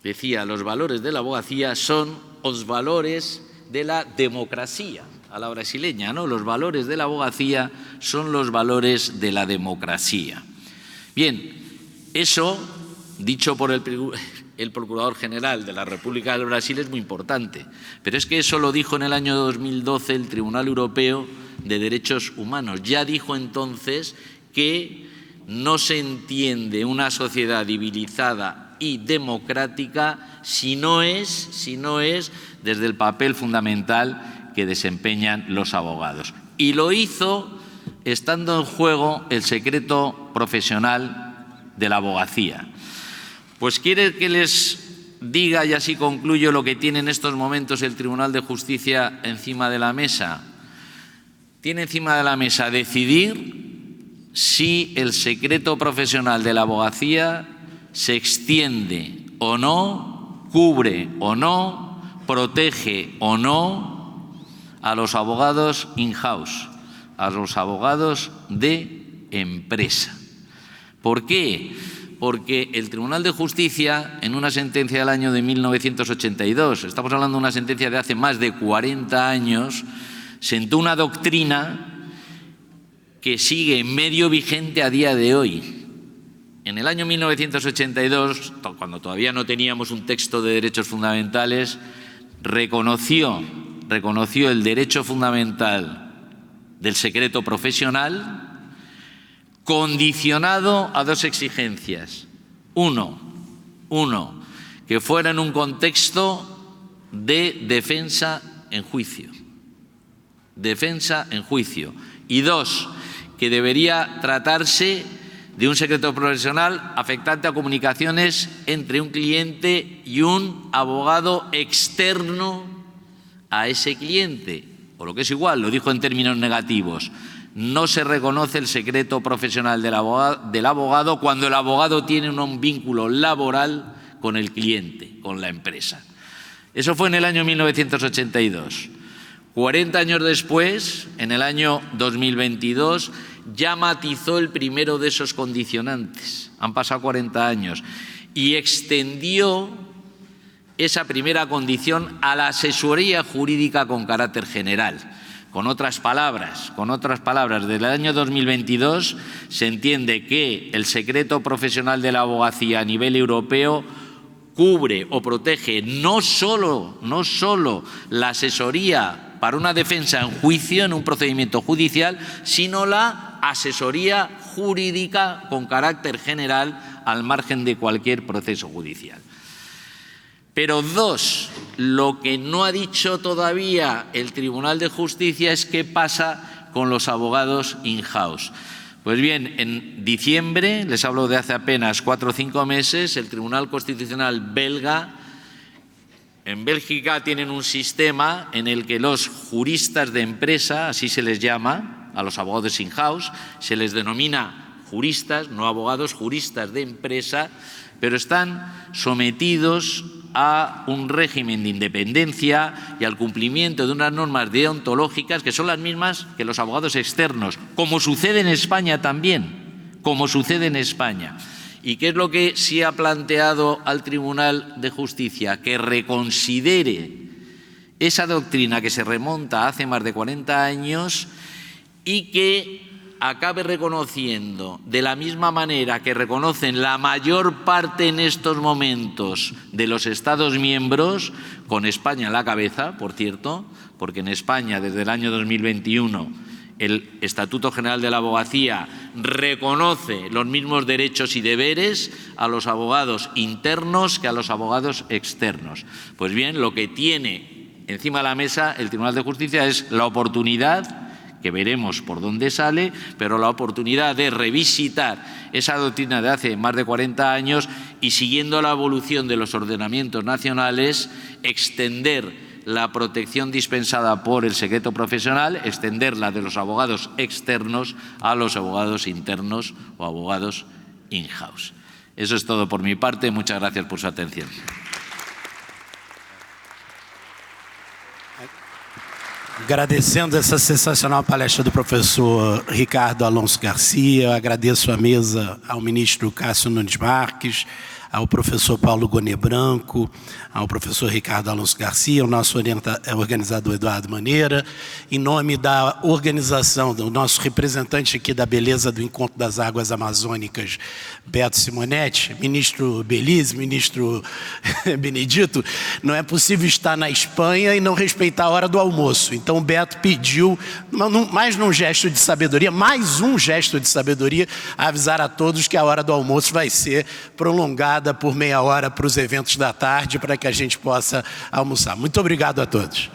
decía, los valores de la abogacía son los valores de la democracia, a la brasileña, ¿no? Los valores de la abogacía son los valores de la democracia. Bien, eso, dicho por el Procurador General de la República del Brasil, es muy importante, pero es que eso lo dijo en el año 2012 el Tribunal Europeo de Derechos Humanos. Ya dijo entonces que no se entiende una sociedad civilizada y democrática si no es desde el papel fundamental que desempeñan los abogados. Y lo hizo estando en juego el secreto profesional de la abogacía. Pues quiere que les diga, y así concluyo, lo que tiene en estos momentos el Tribunal de Justicia encima de la mesa. Tiene encima de la mesa decidir si el secreto profesional de la abogacía se extiende o no, cubre o no, protege o no a los abogados in-house, a los abogados de empresa. ¿Por qué? Porque el Tribunal de Justicia, en una sentencia del año de 1982, estamos hablando de una sentencia de hace más de 40 años, sentó una doctrina que sigue medio vigente a día de hoy. En el año 1982, cuando todavía no teníamos un texto de derechos fundamentales, reconoció el derecho fundamental del secreto profesional condicionado a dos exigencias. Uno, que fuera en un contexto de defensa en juicio. Y dos, que debería tratarse de un secreto profesional afectante a comunicaciones entre un cliente y un abogado externo a ese cliente, o lo que es igual, lo dijo en términos negativos. No se reconoce el secreto profesional del abogado cuando el abogado tiene un vínculo laboral con el cliente, con la empresa. Eso fue en el año 1982. 40 años después, en el año 2022, ya matizó el primero de esos condicionantes. Han pasado 40 años y extendió esa primera condición a la asesoría jurídica con carácter general. Con otras palabras, desde el año 2022 se entiende que el secreto profesional de la abogacía a nivel europeo cubre o protege no solo la asesoría para una defensa en juicio, en un procedimiento judicial, sino la asesoría jurídica con carácter general al margen de cualquier proceso judicial. Pero dos, lo que no ha dicho todavía el Tribunal de Justicia es qué pasa con los abogados in-house. Pues bien, en diciembre, les hablo de hace apenas 4 o 5 meses, el Tribunal Constitucional belga, en Bélgica tienen un sistema en el que los juristas de empresa, así se les llama, a los abogados in-house, se les denomina juristas, no abogados, juristas de empresa, pero están sometidos a un régimen de independencia y al cumplimiento de unas normas deontológicas que son las mismas que los abogados externos, como sucede en España también, como sucede en España. ¿Y qué es lo que sí ha planteado al Tribunal de Justicia? Que reconsidere esa doctrina que se remonta a hace más de 40 años y que acabe reconociendo, de la misma manera que reconocen la mayor parte en estos momentos de los Estados miembros, con España a la cabeza, por cierto, porque en España desde el año 2021 el Estatuto General de la Abogacía reconoce los mismos derechos y deberes a los abogados internos que a los abogados externos. Pues bien, lo que tiene encima de la mesa el Tribunal de Justicia es la oportunidad, que veremos por dónde sale, pero la oportunidad de revisitar esa doctrina de hace más de 40 años y, siguiendo la evolución de los ordenamientos nacionales, extender la protección dispensada por el secreto profesional, extenderla de los abogados externos a los abogados internos o abogados in-house. Eso es todo por mi parte. Muchas gracias por su atención. Agradecendo essa sensacional palestra do professor Ricardo Alonso Garcia, agradeço a mesa ao ministro Cássio Nunes Marques, ao professor Paulo Gonet Branco, ao professor Ricardo Alonso Garcia, ao nosso organizador Eduardo Maneira, em nome da organização, do nosso representante aqui da beleza do Encontro das Águas Amazônicas, Beto Simonetti, ministro Belize, ministro Benedito, não é possível estar na Espanha e não respeitar a hora do almoço. Então o Beto pediu, mais um gesto de sabedoria, a avisar a todos que a hora do almoço vai ser prolongada por meia hora para os eventos da tarde, para que a gente possa almoçar. Muito obrigado a todos.